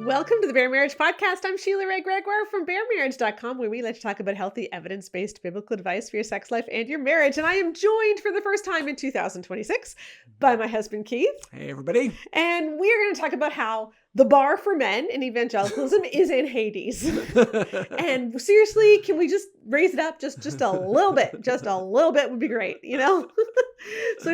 Welcome to the Bare Marriage Podcast. I'm Sheila Ray Gregoire from BareMarriage.com, where we like to talk about healthy, evidence-based biblical advice for your sex life and your marriage. And I am joined for the first time in 2026 by my husband, Keith. Hey, everybody. And we are going to talk about how the bar for men in evangelicalism is in Hades. And seriously, can we just raise it up just a little bit? Just a little bit would be great, you know? So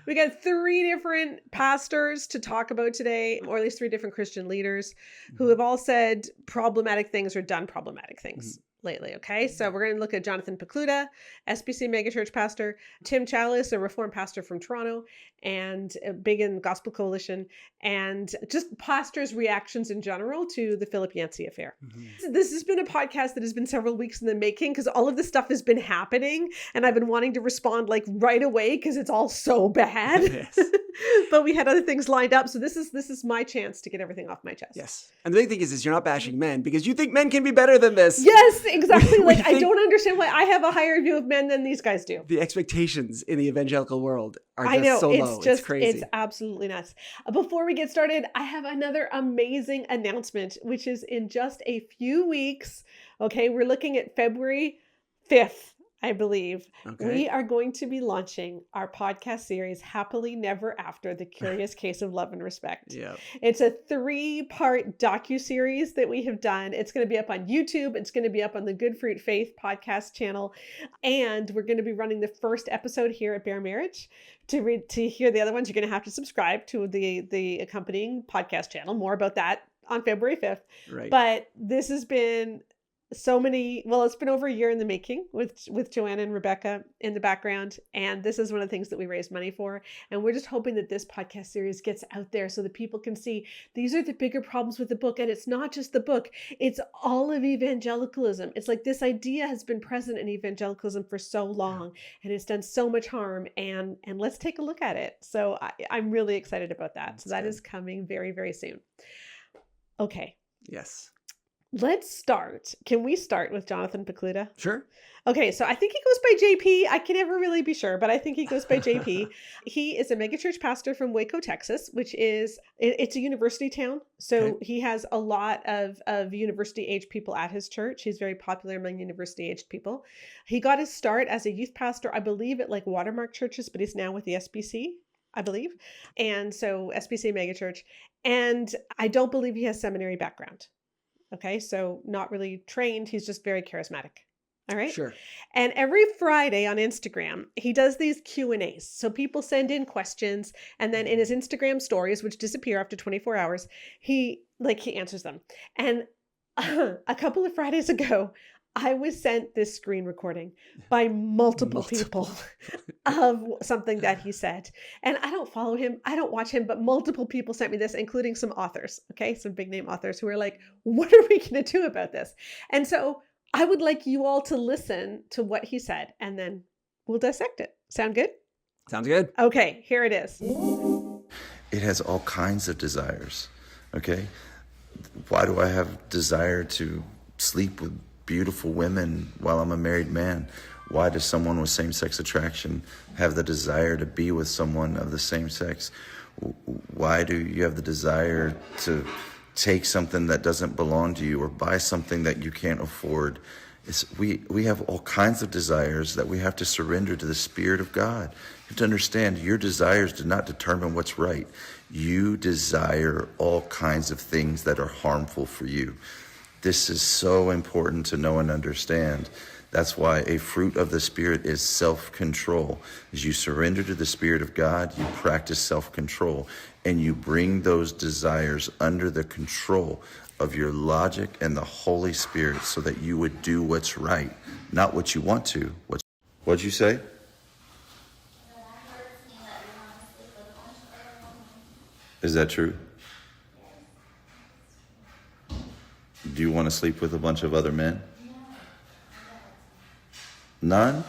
we got three different pastors to talk about today, or at least three different Christian leaders who have all said problematic things or done problematic things lately. Okay. So we're going to look at Jonathan Podluka, SBC megachurch pastor, Tim Challies, a reformed pastor from Toronto and big in Gospel Coalition, and just pastors' reactions in general to the Philip Yancey affair. This has been a podcast that has been several weeks in the making because all of this stuff has been happening and I've been wanting to respond like right away because it's all so bad. Yes. But we had other things lined up. So this is my chance to get everything off my chest. Yes. And the big thing is you're not bashing men because you think men can be better than this. Yes, exactly. Like I don't understand why I have a higher view of men than these guys do. The expectations in the evangelical world are just so low. It's crazy. It's absolutely nuts. Before we get started, I have another amazing announcement, which is in just a few weeks. Okay, we're looking at February 5th. I believe we are going to be launching our podcast series, Happily Never After, The Curious Case of Love and Respect. Yep. It's a 3-part docuseries that we have done. It's going to be up on YouTube. It's going to be up on the Good Fruit Faith podcast channel. And we're going to be running the first episode here at Bare Marriage. To hear the other ones, you're going to have to subscribe to the accompanying podcast channel. More about that on February 5th. Right. But this has been it's been over a year in the making with Joanna and Rebecca in the background. And this is one of the things that we raised money for. And we're just hoping that this podcast series gets out there so that people can see these are the bigger problems with the book. And it's not just the book, it's all of evangelicalism. It's like this idea has been present in evangelicalism for so long and it's done so much harm. And let's take a look at it. So I'm really excited about that. So that is coming very, very soon. Okay. Yes. Let's start. Can we start with Jonathan Podluka? Sure. Okay, so I think he goes by JP. I can never really be sure, but I think he goes by JP. He is a megachurch pastor from Waco, Texas, which is, it's a university town. So he has a lot of university-aged people at his church. He's very popular among university-aged people. He got his start as a youth pastor, I believe, at like Watermark churches, but he's now with the SBC, I believe. And so SBC megachurch. And I don't believe he has seminary background. Okay, so not really trained. He's just very charismatic. All right. Sure. And every Friday on Instagram, he does these Q&As. So people send in questions and then in his Instagram stories, which disappear after 24 hours, he answers them. And a couple of Fridays ago, I was sent this screen recording by multiple people of something that he said. And I don't follow him. I don't watch him, but multiple people sent me this, including some authors. Okay. Some big name authors who are like, what are we going to do about this? And so I would like you all to listen to what he said and then we'll dissect it. Sound good? Sounds good. Okay. Here it is. It has all kinds of desires. Okay. Why do I have desire to sleep with beautiful women while I'm a married man? Why does someone with same-sex attraction have the desire to be with someone of the same sex? Why do you have the desire to take something that doesn't belong to you or buy something that you can't afford? We have all kinds of desires that we have to surrender to the Spirit of God. You have to understand your desires do not determine what's right. You desire all kinds of things that are harmful for you. This is so important to know and understand. That's why a fruit of the Spirit is self-control. As you surrender to the Spirit of God, you practice self-control, and you bring those desires under the control of your logic and the Holy Spirit so that you would do what's right, not what you want to. What'd you say? Is that true? Do you want to sleep with a bunch of other men? None?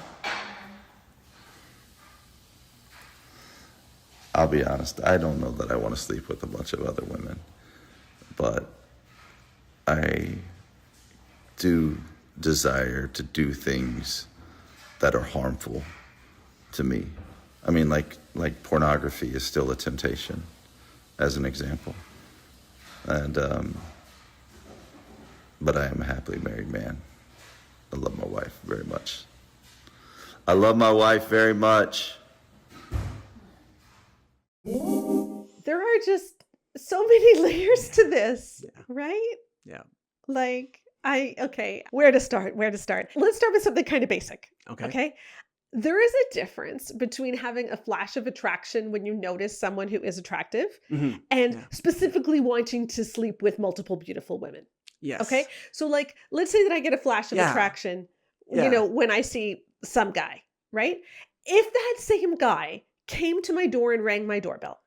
I'll be honest, I don't know that I want to sleep with a bunch of other women, but I do desire to do things that are harmful to me. I mean, like pornography is still a temptation, as an example. And but I am a happily married man. I love my wife very much. I love my wife very much. There are just so many layers to this, right? Yeah. Like, where to start? Let's start with something kind of basic. Okay. There is a difference between having a flash of attraction when you notice someone who is attractive and specifically wanting to sleep with multiple beautiful women. Yes. Okay. So like, let's say that I get a flash of attraction, when I see some guy, right? If that same guy came to my door and rang my doorbell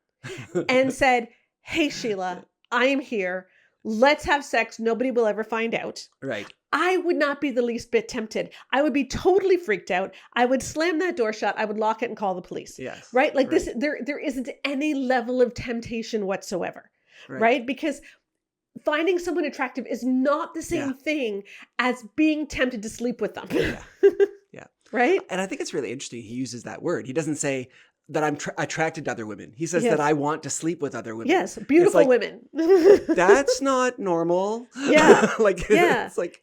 and said, "Hey, Sheila, I am here. Let's have sex. Nobody will ever find out." Right. I would not be the least bit tempted. I would be totally freaked out. I would slam that door shut. I would lock it and call the police. Yes. Right? Like this, there isn't any level of temptation whatsoever. Right? Because finding someone attractive is not the same thing as being tempted to sleep with them. Yeah. Right? And I think it's really interesting. He uses that word. He doesn't say that I'm attracted to other women. He says that I want to sleep with other women. Yes, beautiful women. That's not normal. Yeah. It's like,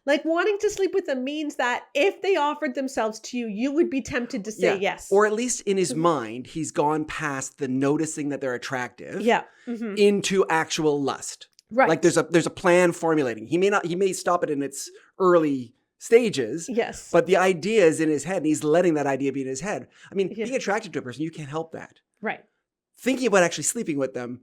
like wanting to sleep with them means that if they offered themselves to you, you would be tempted to say yes. Or at least in his mind, he's gone past the noticing that they're attractive into actual lust. Right. Like there's a plan formulating. He may stop it in its early stages. Yes. But the idea is in his head, and he's letting that idea be in his head. I mean, being attracted to a person, you can't help that. Right. Thinking about actually sleeping with them,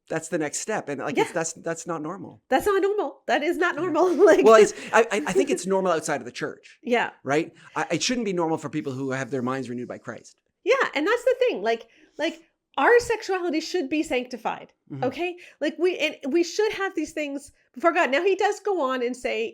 that's the next step. And that's not normal. That's not normal. That is not normal. I think it's normal outside of the church. Yeah. Right? It shouldn't be normal for people who have their minds renewed by Christ. Yeah. And that's the thing. Like our sexuality should be sanctified. Okay. Like we should have these things before God. Now he does go on and say,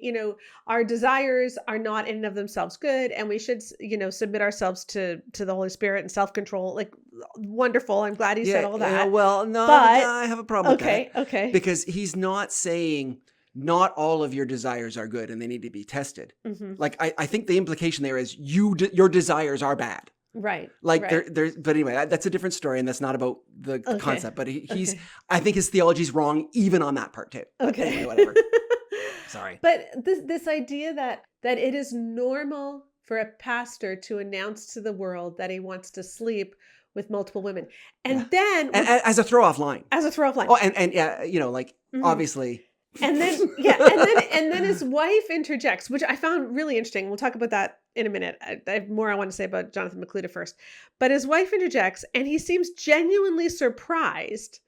our desires are not in and of themselves good. And we should, submit ourselves to the Holy Spirit and self-control. Like wonderful. I'm glad he said all that. Well, no, I have a problem with that. Okay. Because he's not saying not all of your desires are good and they need to be tested. Like I think the implication there is your desires are bad. Right. Like there's, but anyway, that's a different story, and that's not about the concept. But I think his theology's wrong even on that part too. Okay, anyway, whatever. Sorry. But this idea that it is normal for a pastor to announce to the world that he wants to sleep with multiple women, and then as a throw off line. Oh, and obviously. And then and then his wife interjects, which I found really interesting. We'll talk about that in a minute. I have more I want to say about Jonathan Podluka first. But his wife interjects, and he seems genuinely surprised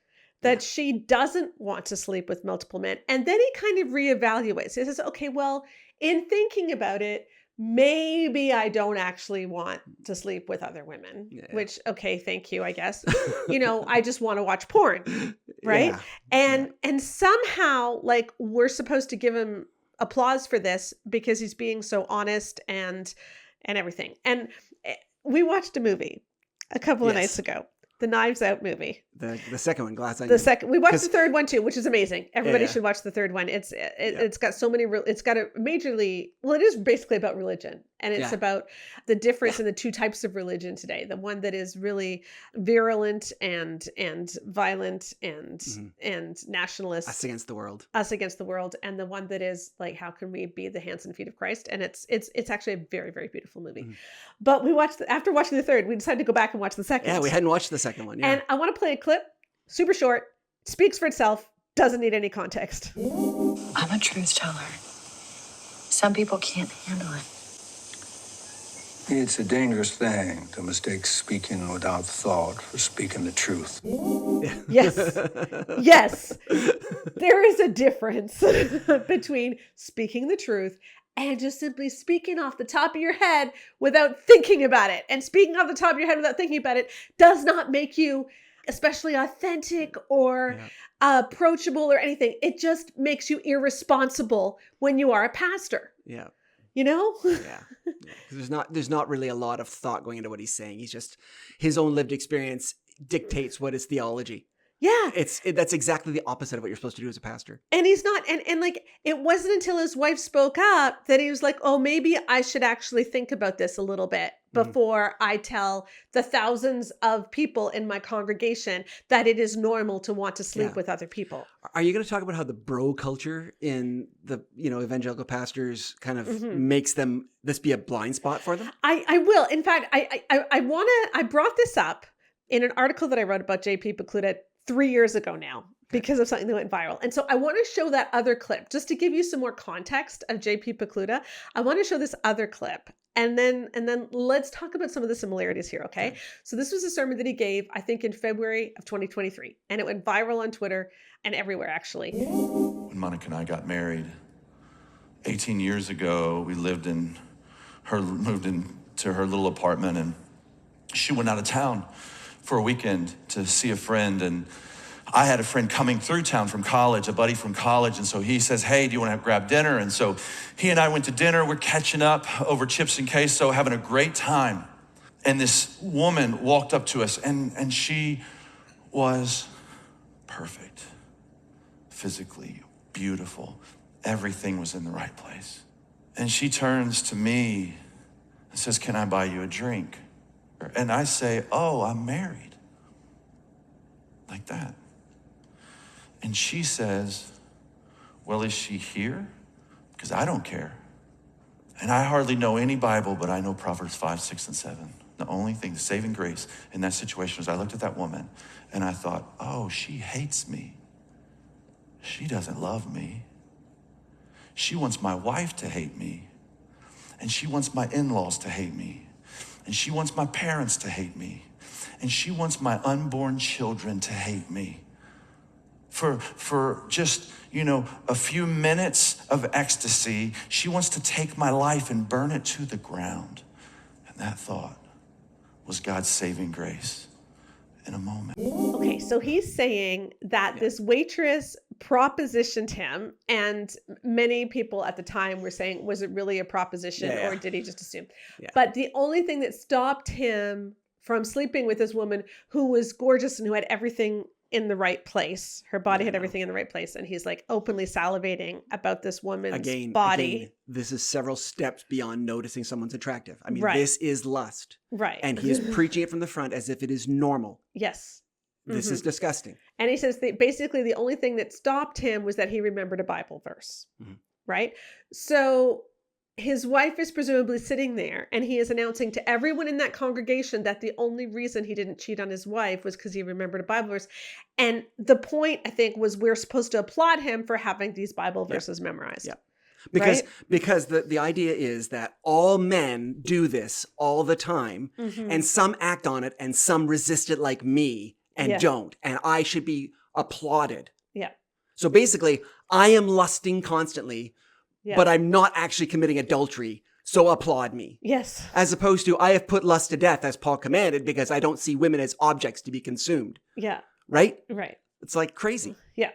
that she doesn't want to sleep with multiple men. And then he kind of reevaluates. He says, okay, well, in thinking about it, maybe I don't actually want to sleep with other women, which, okay, thank you, I guess. I just want to watch porn, right? And somehow, like, we're supposed to give him applause for this because he's being so honest and everything. And we watched a movie a couple of nights ago. The Knives Out movie. The second one, Glass Onion. We watched the third one too, which is amazing. Everybody should watch the third one. It's got so many, it's got a majorly, well, it is basically about religion. And it's about the difference in the two types of religion today. The one that is really virulent and violent and nationalist. Us against the world. And the one that is like, how can we be the hands and feet of Christ? And it's actually a very, very beautiful movie. But after watching the third, we decided to go back and watch the second. Yeah, we hadn't watched the second one. Yeah. And I want to play a clip, super short, speaks for itself, doesn't need any context. I'm a truth teller. Some people can't handle it. It's a dangerous thing to mistake speaking without thought for speaking the truth. Yes. Yes. There is a difference between speaking the truth and just simply speaking off the top of your head without thinking about it. And speaking off the top of your head without thinking about it does not make you especially authentic or approachable or anything. It just makes you irresponsible when you are a pastor. Yeah. Yeah. There's not really a lot of thought going into what he's saying. He's just, his own lived experience dictates what is theology. Yeah. That's exactly the opposite of what you're supposed to do as a pastor. And he's not, and like, it wasn't until his wife spoke up that he was like, oh, maybe I should actually think about this a little bit before I tell the thousands of people in my congregation that it is normal to want to sleep with other people. Are you going to talk about how the bro culture in the, evangelical pastors kind of makes this be a blind spot for them? I will. In fact, I brought this up in an article that I wrote about JP Pokluda 3 years ago now, because of something that went viral. And so I want to show that other clip just to give you some more context of JP Pokluda. I want to show this other clip. And then let's talk about some of the similarities here, okay? So this was a sermon that he gave, I think, in February of 2023. And it went viral on Twitter and everywhere, actually. When Monica and I got married 18 years ago, we moved into her little apartment, and she went out of town for a weekend to see a friend. And I had a friend coming through town from college, a buddy from college. And so he says, hey, do you want to grab dinner? And so he and I went to dinner. We're catching up over chips and queso, having a great time. And this woman walked up to us, and she was perfect, physically beautiful. Everything was in the right place. And she turns to me and says, can I buy you a drink? And I say, oh, I'm married. Like that. And she says, well, is she here? Because I don't care. And I hardly know any Bible, but I know Proverbs 5, 6, and 7. The only thing, the saving grace in that situation was I looked at that woman and I thought, oh, she hates me. She doesn't love me. She wants my wife to hate me. And she wants my in-laws to hate me. And she wants my parents to hate me. And she wants my unborn children to hate me. For just, a few minutes of ecstasy, she wants to take my life and burn it to the ground. And that thought was God's saving grace in a moment. Okay, so he's saying that this waitress propositioned him, and many people at the time were saying, was it really a proposition or did he just assume? Yeah. But the only thing that stopped him from sleeping with this woman who was gorgeous and who had everything in the right place. Her body had everything in the right place. And he's like openly salivating about this woman's body. Again, this is several steps beyond noticing someone's attractive. I mean, this is lust. Right. And he is preaching it from the front as if it is normal. Yes. This is disgusting. And he says that basically the only thing that stopped him was that he remembered a Bible verse. Right? So his wife is presumably sitting there, and he is announcing to everyone in that congregation that the only reason he didn't cheat on his wife was because he remembered a Bible verse. And the point, I think, was we're supposed to applaud him for having these Bible verses memorized. Yeah. Because the idea is that all men do this all the time, and some act on it and some resist it like me and don't. And I should be applauded. Yeah. So basically, I am lusting constantly, but I'm not actually committing adultery, so applaud me. Yes. As opposed to, I have put lust to death, as Paul commanded, because I don't see women as objects to be consumed. Yeah. Right? Right. It's like crazy. Yeah.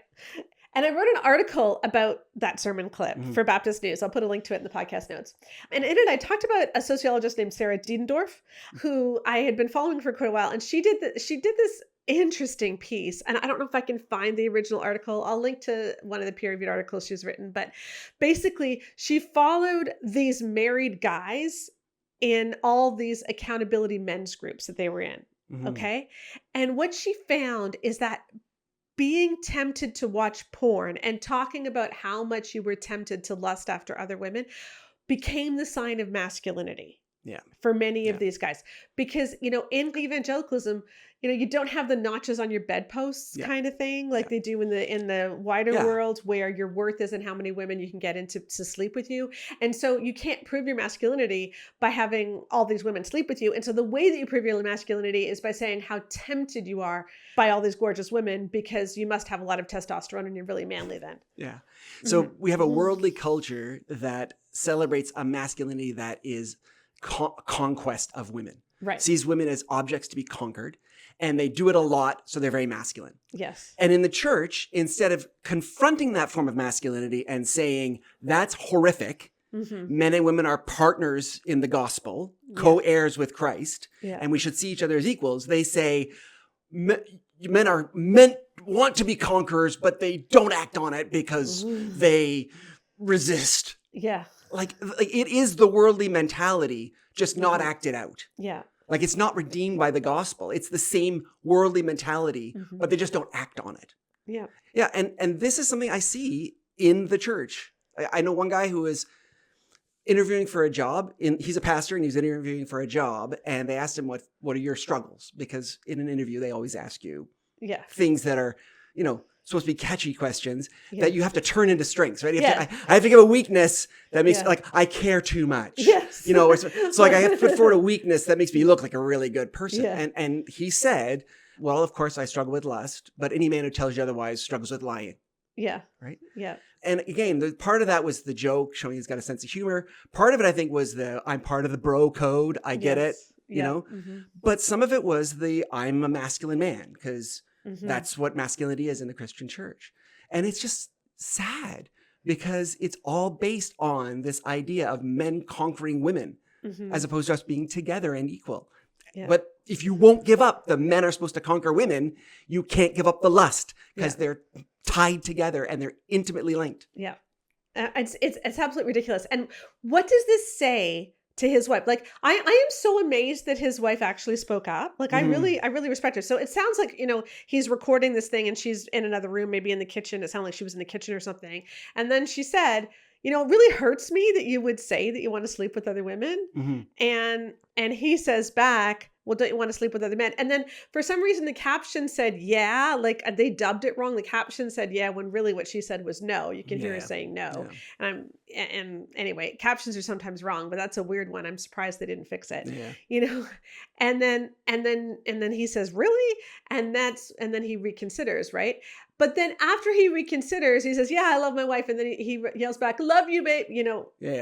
And I wrote an article about that sermon clip for Baptist News. I'll put a link to it in the podcast notes. And in it, I talked about a sociologist named Sarah Diendorf, who I had been following for quite a while. And she did this interesting piece. And I don't know if I can find the original article. I'll link to one of the peer-reviewed articles she's written. But basically, she followed these married guys in all these accountability men's groups that they were in. Okay. And what she found is that being tempted to watch porn and talking about how much you were tempted to lust after other women became the sign of masculinity. Yeah. For many of these guys. Because, in evangelicalism, you don't have the notches on your bedposts kind of thing like they do in the wider world, where your worth isn't how many women you can get into to sleep with you. And so you can't prove your masculinity by having all these women sleep with you. And so the way that you prove your masculinity is by saying how tempted you are by all these gorgeous women, because you must have a lot of testosterone and you're really manly then. Yeah. So we have a worldly culture that celebrates a masculinity that is conquest of women. Right. Sees women as objects to be conquered, and they do it a lot, so they're very masculine. Yes. And in the church, instead of confronting that form of masculinity and saying, that's horrific, men and women are partners in the gospel, co-heirs with Christ, and we should see each other as equals, they say, men want to be conquerors, but they don't act on it because they resist. Yeah. like it is the worldly mentality, just not acted out. Yeah. Like it's not redeemed by the gospel. It's the same worldly mentality, but they just don't act on it. Yeah. Yeah. And this is something I see in the church. I know one guy who is interviewing for a job. He's a pastor and he's interviewing for a job. And they asked him, what are your struggles? Because in an interview, they always ask you things that are, supposed to be catchy questions that you have to turn into strengths, right? I have to give a weakness that makes like I care too much. Yes. So like I have to put forward a weakness that makes me look like a really good person. Yeah. And he said, well, of course I struggle with lust, but any man who tells you otherwise struggles with lying. Yeah. Right. Yeah. And again, part of that was the joke, showing he's got a sense of humor. Part of it, I think, was I'm part of the bro code. I get it, But some of it was I'm a masculine man, because that's what masculinity is in the Christian church. And it's just sad because it's all based on this idea of men conquering women as opposed to us being together and equal. Yeah. But if you won't give up, the men are supposed to conquer women, you can't give up the lust because they're tied together and they're intimately linked. Yeah. It's absolutely ridiculous. And what does this say to his wife? Like, I am so amazed that his wife actually spoke up. Like, I really respect her. So it sounds like, he's recording this thing and she's in another room, maybe in the kitchen. It sounded like she was in the kitchen or something. And then she said, it really hurts me that you would say that you want to sleep with other women. And he says back, well, don't you want to sleep with other men? And then for some reason, the caption said, yeah, like they dubbed it wrong. The caption said, yeah, when really what she said was no. You can hear her saying no. Yeah. And anyway, captions are sometimes wrong, but that's a weird one. I'm surprised they didn't fix it, and then he says, really? And then he reconsiders, right? But then after he reconsiders, he says, yeah, I love my wife. And then he yells back, love you, babe.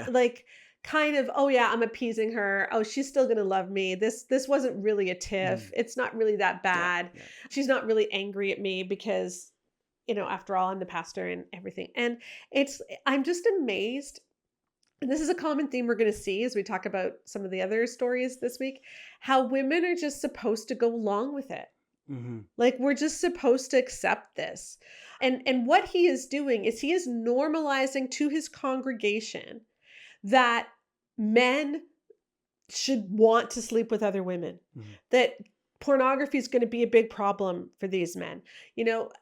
Like, kind of, oh yeah, I'm appeasing her. Oh, she's still going to love me. This wasn't really a tiff. It's not really that bad. Yeah. She's not really angry at me because, after all, I'm the pastor and everything. And I'm just amazed. And this is a common theme we're going to see as we talk about some of the other stories this week, how women are just supposed to go along with it. Like, we're just supposed to accept this. And what he is doing is he is normalizing to his congregation that men should want to sleep with other women, that pornography is going to be a big problem for these men.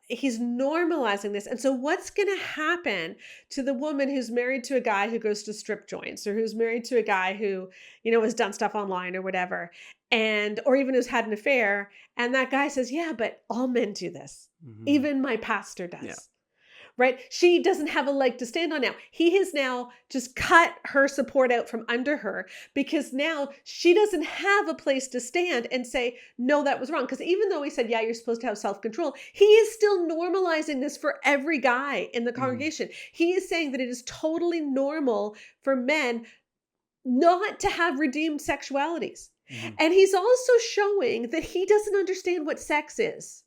He's normalizing this. And so what's going to happen to the woman who's married to a guy who goes to strip joints, or who's married to a guy who, has done stuff online or whatever, or even who's had an affair, and that guy says, yeah, but all men do this. Even my pastor does. Yeah. Right? She doesn't have a leg to stand on now. He has now just cut her support out from under her, because now she doesn't have a place to stand and say, no, that was wrong. Because even though he said, yeah, you're supposed to have self-control, he is still normalizing this for every guy in the congregation. He is saying that it is totally normal for men not to have redeemed sexualities. And he's also showing that he doesn't understand what sex is.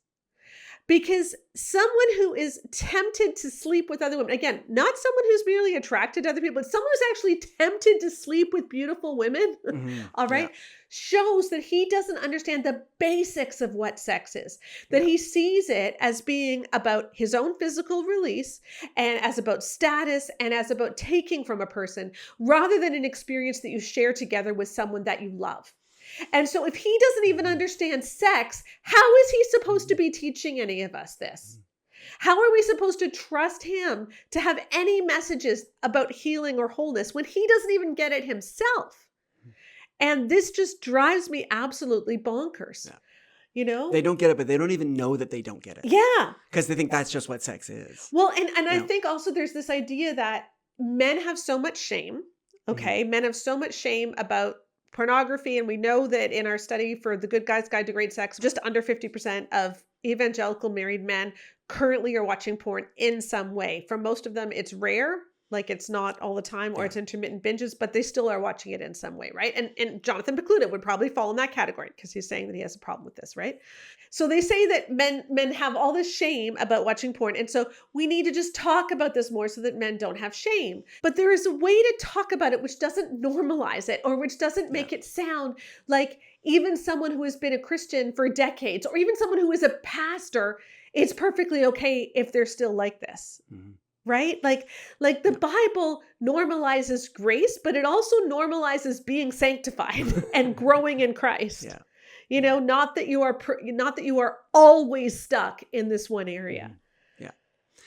Because someone who is tempted to sleep with other women, again, not someone who's merely attracted to other people, but someone who's actually tempted to sleep with beautiful women, all right, shows that he doesn't understand the basics of what sex is, that he sees it as being about his own physical release, and as about status, and as about taking from a person, rather than an experience that you share together with someone that you love. And so if he doesn't even understand sex, how is he supposed to be teaching any of us this? How are we supposed to trust him to have any messages about healing or wholeness when he doesn't even get it himself? And this just drives me absolutely bonkers. Yeah. They don't get it, but they don't even know that they don't get it. Yeah. Because they think that's just what sex is. Well, and I think also there's this idea that men have so much shame. Okay. Men have so much shame about pornography. And we know that in our study for The Good Guy's Guide to Great Sex, just under 50% of evangelical married men currently are watching porn in some way. For most of them, it's rare. Like, it's not all the time, or it's intermittent binges, but they still are watching it in some way, right? And Jonathan Podluka would probably fall in that category, because he's saying that he has a problem with this, right? So they say that men have all this shame about watching porn. And so we need to just talk about this more so that men don't have shame. But there is a way to talk about it which doesn't normalize it, or which doesn't make it sound like even someone who has been a Christian for decades, or even someone who is a pastor, it's perfectly okay if they're still like this. right? Like the Bible normalizes grace, but it also normalizes being sanctified and growing in Christ. Yeah. You know, not that you are always stuck in this one area. Yeah.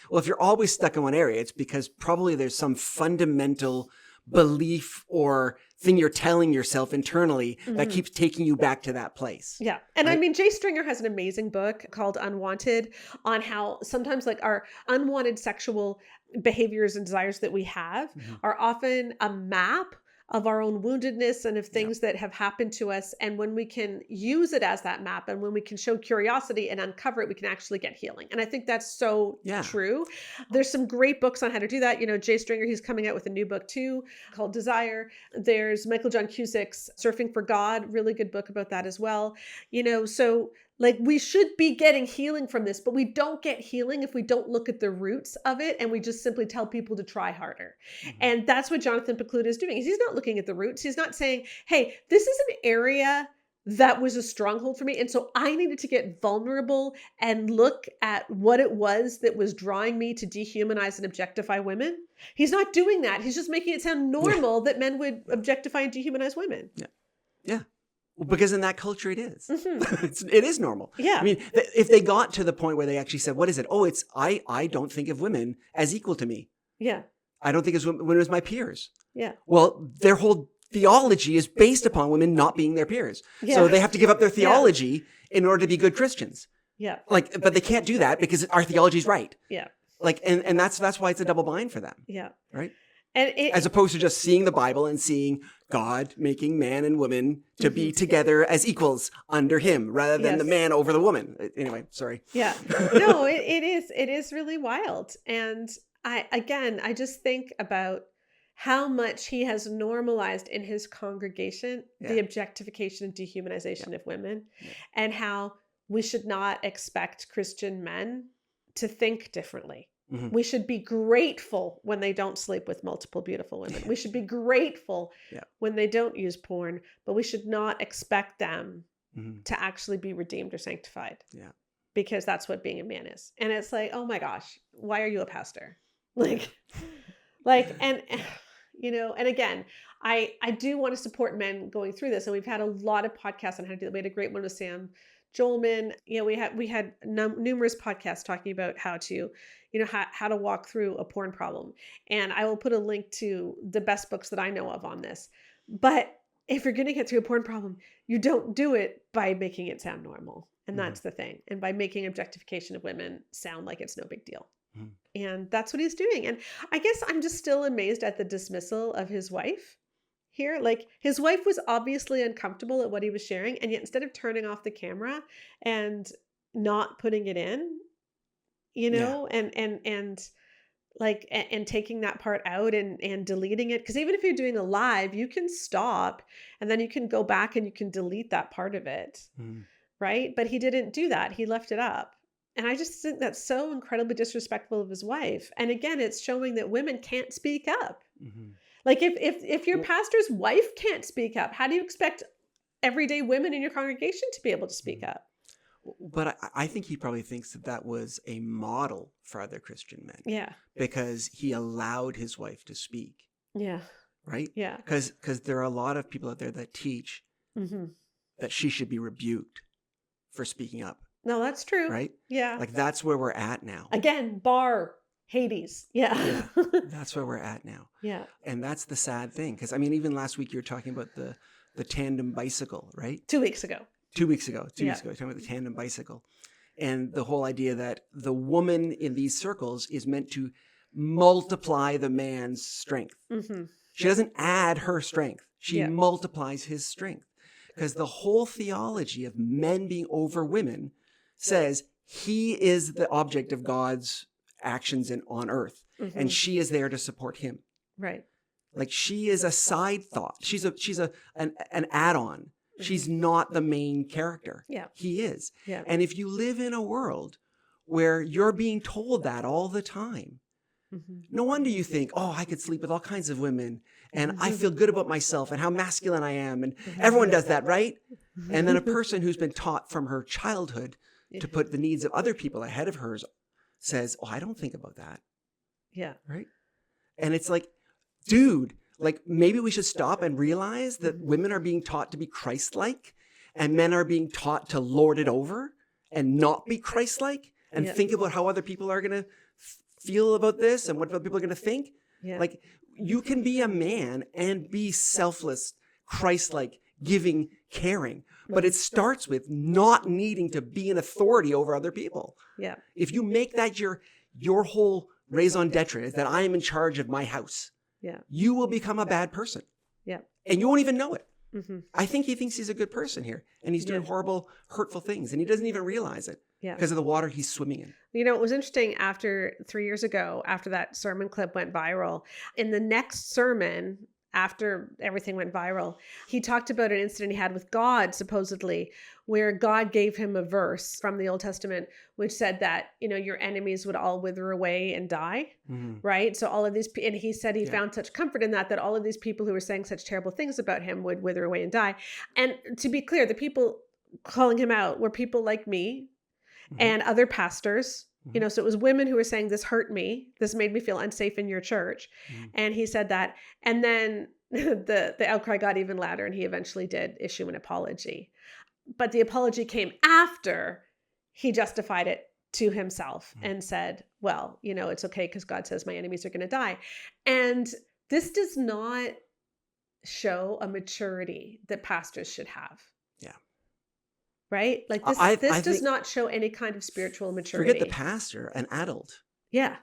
Well, if you're always stuck in one area, it's because probably there's some fundamental belief or thing you're telling yourself internally that keeps taking you back to that place. Yeah. And right? I mean, Jay Stringer has an amazing book called Unwanted on how sometimes like our unwanted sexual behaviors and desires that we have are often a map of our own woundedness and of things that have happened to us. And when we can use it as that map and when we can show curiosity and uncover it, we can actually get healing. And I think that's so true. There's some great books on how to do that. You know, Jay Stringer, he's coming out with a new book too called Desire. There's Michael John Cusick's Surfing for God, really good book about that as well. You know, so like we should be getting healing from this, but we don't get healing if we don't look at the roots of it and we just simply tell people to try harder. And that's what Jonathan Podluka is doing. He's not looking at the roots. He's not saying, hey, this is an area that was a stronghold for me. And so I needed to get vulnerable and look at what it was that was drawing me to dehumanize and objectify women. He's not doing that. He's just making it sound normal that men would objectify and dehumanize women. Yeah. Well, because in that culture it is. It is normal. Yeah. I mean, if they got to the point where they actually said, what is it? Oh, it's, I don't think of women as equal to me. Yeah. I don't think of women as my peers. Yeah. Well, their whole theology is based upon women not being their peers. Yeah. So they have to give up their theology in order to be good Christians. Yeah. Like, but they can't do that because our theology is right. Yeah. Like, and that's why it's a double bind for them. Yeah. Right. And as opposed to just seeing the Bible and seeing God making man and woman to be together as equals under him rather than the man over the woman. Anyway, sorry. Yeah. No, it is really wild. And I just think about how much he has normalized in his congregation the objectification and dehumanization of women and how we should not expect Christian men to think differently. We should be grateful when they don't sleep with multiple beautiful women. We should be grateful when they don't use porn, but we should not expect them to actually be redeemed or sanctified. Yeah. Because that's what being a man is. And it's like, oh my gosh, why are you a pastor? And you know, and again, I do want to support men going through this. And we've had a lot of podcasts on how to do that. We had a great one with Sam Jolman. You know, we had numerous podcasts talking about how to, you know, how to walk through a porn problem. And I will put a link to the best books that I know of on this. But if you're going to get through a porn problem, you don't do it by making it sound normal. And that's the thing. And by making objectification of women sound like it's no big deal. And that's what he's doing. And I guess I'm just still amazed at the dismissal of his wife here. Like his wife was obviously uncomfortable at what he was sharing. And yet instead of turning off the camera and not putting it in, you know, and taking that part out and deleting it. Because even if you're doing a live, you can stop and then you can go back and you can delete that part of it. Right. But he didn't do that. He left it up. And I just think that's so incredibly disrespectful of his wife. And again, it's showing that women can't speak up. Like if your pastor's wife can't speak up, how do you expect everyday women in your congregation to be able to speak up? But I think he probably thinks that was a model for other Christian men. Yeah. Because he allowed his wife to speak. Yeah. Right? Yeah. Because there are a lot of people out there that teach that she should be rebuked for speaking up. No, that's true. Right? Yeah. Like that's where we're at now. Again, bar Hades. Yeah. That's where we're at now. Yeah. And that's the sad thing. Because I mean, even last week you were talking about the tandem bicycle, right? 2 weeks ago. 2 weeks ago, you're talking about the tandem bicycle. And the whole idea that the woman in these circles is meant to multiply the man's strength. She doesn't add her strength. She multiplies his strength. Because the whole theology of men being over women says he is the object of God's actions on earth. And she is there to support him. Right. Like she is a side thought. She's an add-on. She's not the main character. Yeah. He is. Yeah. And if you live in a world where you're being told that all the time, no wonder you think, oh, I could sleep with all kinds of women and I feel good about myself and how masculine I am. And everyone does that, right? And then a person who's been taught from her childhood to put the needs of other people ahead of hers says, oh, I don't think about that. Yeah. Right. And it's like, dude, like maybe we should stop and realize that women are being taught to be Christ-like and men are being taught to lord it over and not be Christ-like and think about how other people are going to feel about this and what other people are going to think. Yeah. Like you can be a man and be selfless, Christ-like, giving, caring, but it starts with not needing to be an authority over other people. Yeah. If you make that your whole raison d'etre is that I am in charge of my house, Yeah. you will become a bad person. Yeah. And you won't even know it. Mm-hmm. I think he thinks he's a good person here and he's doing horrible, hurtful things and he doesn't even realize it because of the water he's swimming in. You know, it was interesting after 3 years ago, after that sermon clip went viral, in the next sermon, after everything went viral, he talked about an incident he had with God, supposedly, where God gave him a verse from the Old Testament, which said that, you know, your enemies would all wither away and die, right? So all of these, and he said he found such comfort in that all of these people who were saying such terrible things about him would wither away and die. And to be clear, the people calling him out were people like me and other pastors. You know, so it was women who were saying, this hurt me. This made me feel unsafe in your church. And he said that. And then the outcry got even louder and he eventually did issue an apology. But the apology came after he justified it to himself and said, well, you know, it's okay because God says my enemies are going to die. And this does not show a maturity that pastors should have. Right? Like this, this does not show any kind of spiritual maturity. Forget the pastor, an adult. Yeah.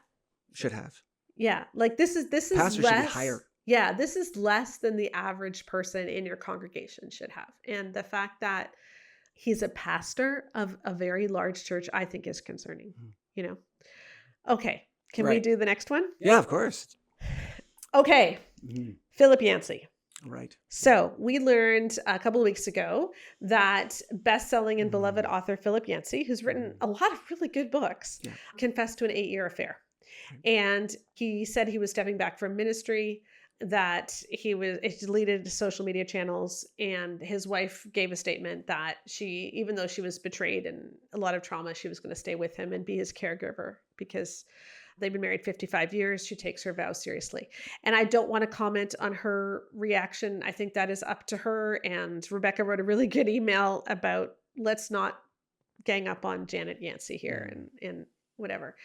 Should have. Yeah. Like this is pastor less. Should be higher. Yeah. This is less than the average person in your congregation should have. And the fact that he's a pastor of a very large church, I think is concerning, you know? Okay. Can we do the next one? Yeah, of course. Okay. Philip Yancey. Right. So we learned a couple of weeks ago that best-selling and beloved author Philip Yancey, who's written a lot of really good books, confessed to an 8-year affair. And he said he was stepping back from ministry, that he deleted his social media channels, and his wife gave a statement that she, even though she was betrayed and a lot of trauma, she was going to stay with him and be his caregiver because they've been married 55 years. She takes her vows seriously. And I don't want to comment on her reaction. I think that is up to her. And Rebecca wrote a really good email about let's not gang up on Janet Yancey here and whatever.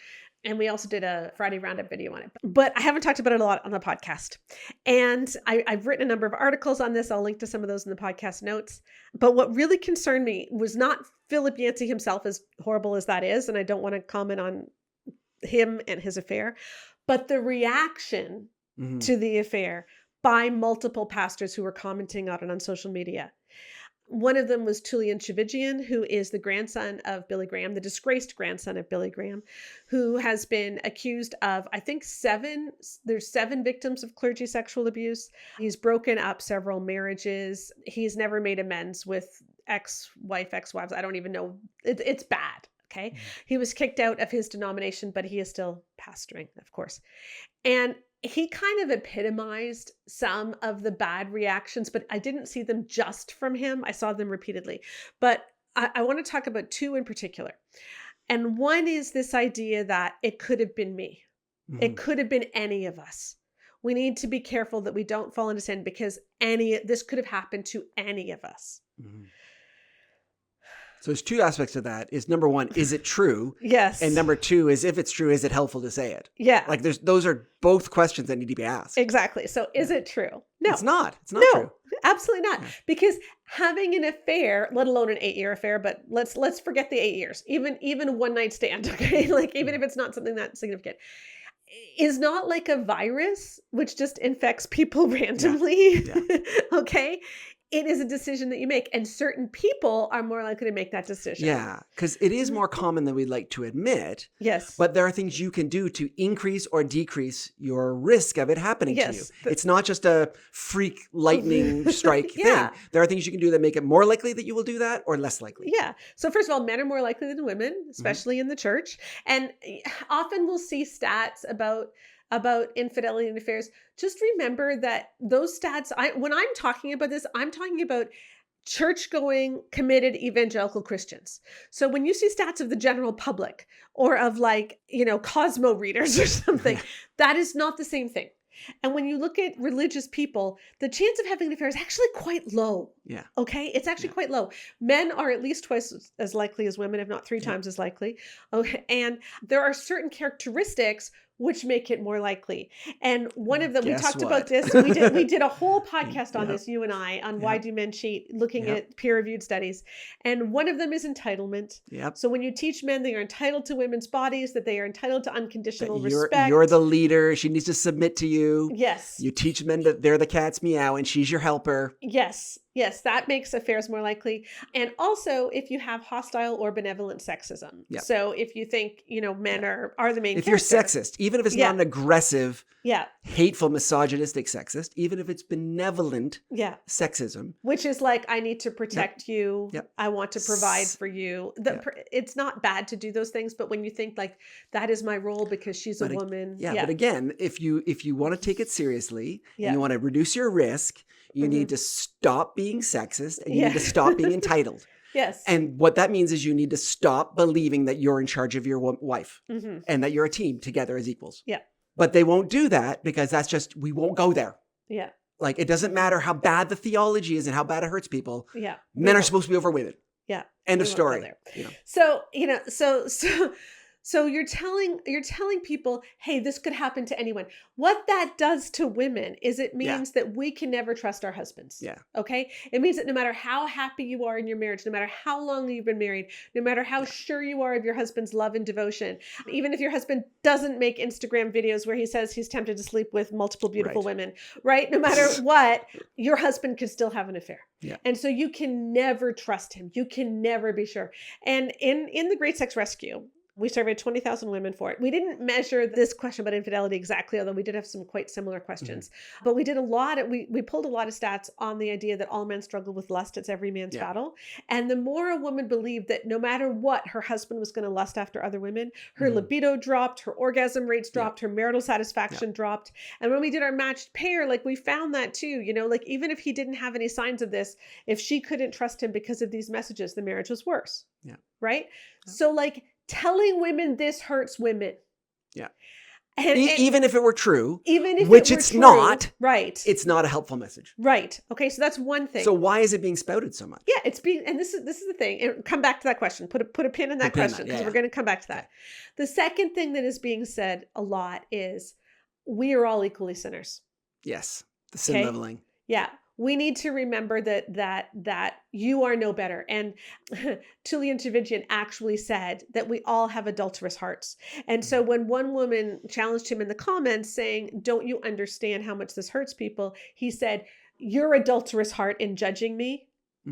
And we also did a Friday Roundup video on it. But I haven't talked about it a lot on the podcast. And I've written a number of articles on this. I'll link to some of those in the podcast notes. But what really concerned me was not Philip Yancey himself, as horrible as that is. And I don't want to comment on him and his affair, but the reaction to the affair by multiple pastors who were commenting on it on social media. One of them was Tullian Tchividjian, who is the grandson of Billy Graham, the disgraced grandson of Billy Graham, who has been accused of, I think, 7 victims of clergy sexual abuse. He's broken up several marriages. He's never made amends with ex-wives. I don't even know. It's bad. Okay. He was kicked out of his denomination, but he is still pastoring, of course. And he kind of epitomized some of the bad reactions, but I didn't see them just from him. I saw them repeatedly. But I want to talk about 2 in particular. And one is this idea that it could have been me. It could have been any of us. We need to be careful that we don't fall into sin because this could have happened to any of us. So there's 2 aspects of that. Is number 1, is it true? Yes. And number 2 is if it's true, is it helpful to say it? Yeah. Like those are both questions that need to be asked. Exactly. So is it true? No. It's not. It's not true. Absolutely not. Because having an affair, let alone an 8-year affair, but let's forget the 8 years, even a one night stand, okay? Like even if it's not something that significant, is not like a virus which just infects people randomly. Okay? It is a decision that you make, and certain people are more likely to make that decision. Yeah, because it is more common than we'd like to admit. Yes. But there are things you can do to increase or decrease your risk of it happening to you. It's not just a freak lightning strike thing. There are things you can do that make it more likely that you will do that or less likely. Yeah. So first of all, men are more likely than women, especially in the church. And often we'll see stats about infidelity and affairs. Just remember that those stats, when I'm talking about this, I'm talking about church-going, committed evangelical Christians. So when you see stats of the general public or of like, Cosmo readers or something, that is not the same thing. And when you look at religious people, the chance of having an affair is actually quite low. Yeah. Okay. It's actually quite low. Men are at least twice as likely as women, if not three times as likely. Okay. And there are certain characteristics which make it more likely. And one of them, we talked about this. We did a whole podcast on this, you and I, on why do men cheat, looking at peer-reviewed studies. And one of them is entitlement. Yep. So when you teach men they are entitled to women's bodies, that they are entitled to unconditional respect. You're the leader. She needs to submit to you. Yes. You teach men that they're the cat's meow and she's your helper. Yes. Yes, that makes affairs more likely. And also if you have hostile or benevolent sexism. Yep. So if you think, men are the main If character. you're sexist, even if it's not an aggressive, hateful, misogynistic sexist, even if it's benevolent sexism. Which is like, I need to protect you. Yep. I want to provide for you. It's not bad to do those things, but when you think like, that is my role because she's a woman. But again, if you want to take it seriously and you want to reduce your risk, you need to stop being sexist and you need to stop being entitled. Yes. And what that means is you need to stop believing that you're in charge of your wife and that you're a team together as equals. Yeah. But they won't do that because that's just, we won't go there. Yeah. Like, it doesn't matter how bad the theology is and how bad it hurts people. Yeah. Men are supposed to be over women. Yeah. End of story. So you're telling people, hey, this could happen to anyone. What that does to women is it means that we can never trust our husbands. Yeah. Okay. It means that no matter how happy you are in your marriage, no matter how long you've been married, no matter how sure you are of your husband's love and devotion, even if your husband doesn't make Instagram videos where he says he's tempted to sleep with multiple beautiful women, right? No matter what, your husband could still have an affair. Yeah. And so you can never trust him. You can never be sure. And in the Great Sex Rescue, we surveyed 20,000 women for it. We didn't measure this question about infidelity exactly, although we did have some quite similar questions. But we did we pulled a lot of stats on the idea that all men struggle with lust. It's every man's battle. And the more a woman believed that no matter what, her husband was going to lust after other women, her libido dropped, her orgasm rates dropped, her marital satisfaction dropped. And when we did our matched pair, like we found that too, like even if he didn't have any signs of this, if she couldn't trust him because of these messages, the marriage was worse. Yeah. Right? Yeah. So like, telling women this hurts women. Yeah. And even if it were true, which it's not, right? It's not a helpful message. Right. Okay. So that's one thing. So why is it being spouted so much? Yeah, it's being, and this is the thing. And come back to that question. Put a pin in that question because we're going to come back to that. The second thing that is being said a lot is we are all equally sinners. Yes. The sin leveling. Yeah. We need to remember that you are no better. And Tullian Tchividjian actually said that we all have adulterous hearts. And so when one woman challenged him in the comments saying, don't you understand how much this hurts people? He said, your adulterous heart in judging me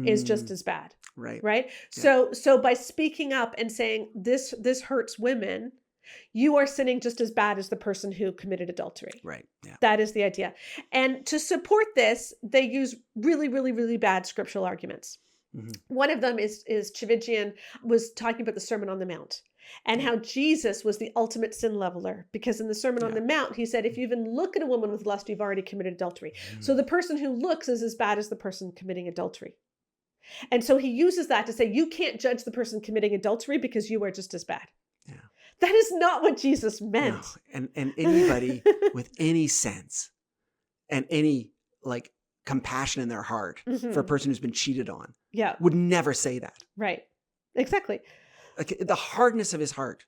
is just as bad. Right. Right. Yeah. So by speaking up and saying this hurts women, you are sinning just as bad as the person who committed adultery. Right. Yeah. That is the idea. And to support this, they use really, really, really bad scriptural arguments. Mm-hmm. One of them is Tchividjian was talking about the Sermon on the Mount and how Jesus was the ultimate sin leveler, because in the Sermon on the Mount, he said, if you even look at a woman with lust, you've already committed adultery. So the person who looks is as bad as the person committing adultery. And so he uses that to say, you can't judge the person committing adultery because you are just as bad. Yeah. That is not what Jesus meant. No. And anybody with any sense and any like compassion in their heart for a person who's been cheated on would never say that. Right. Exactly. Like the hardness of his heart.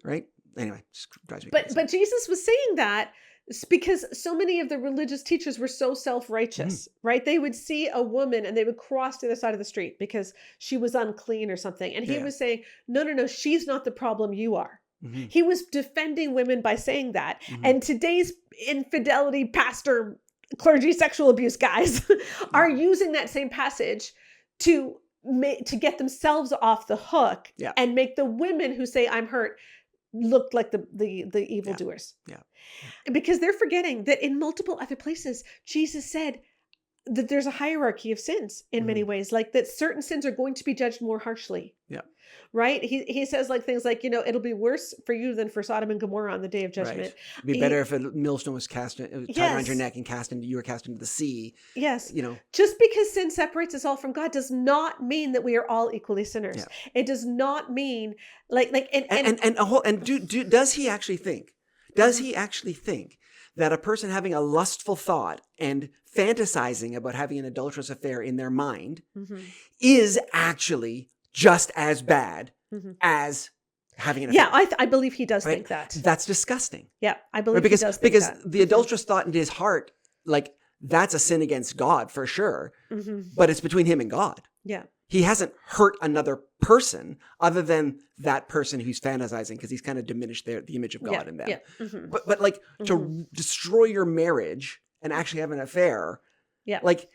Right. Anyway, just drives me crazy. But Jesus was saying that because so many of the religious teachers were so self-righteous, right? They would see a woman and they would cross to the other side of the street because she was unclean or something. And he was saying, no, she's not the problem, you are. He was defending women by saying that. And today's infidelity, pastor, clergy, sexual abuse guys are using that same passage to get themselves off the hook and make the women who say, I'm hurt, look like the evildoers. Yeah. Because they're forgetting that in multiple other places, Jesus said, that there's a hierarchy of sins in many ways, like that certain sins are going to be judged more harshly. Yeah. Right. He says like things like, it'll be worse for you than for Sodom and Gomorrah on the day of judgment. Right. It'd be better if a millstone was tied around your neck and you were cast into the sea. Yes. Just because sin separates us all from God does not mean that we are all equally sinners. Yeah. It does not mean does he actually think? Does he actually think that a person having a lustful thought and fantasizing about having an adulterous affair in their mind is actually just as bad as having an affair? Yeah, I believe he does think that. That's disgusting. Yeah, I believe he does think that. Because the adulterous thought in his heart, like, that's a sin against God for sure, but it's between him and God. Yeah. He hasn't hurt another person other than that person who's fantasizing, because he's kind of diminished the image of God in them. Yeah. But like to destroy your marriage and actually have an affair, like,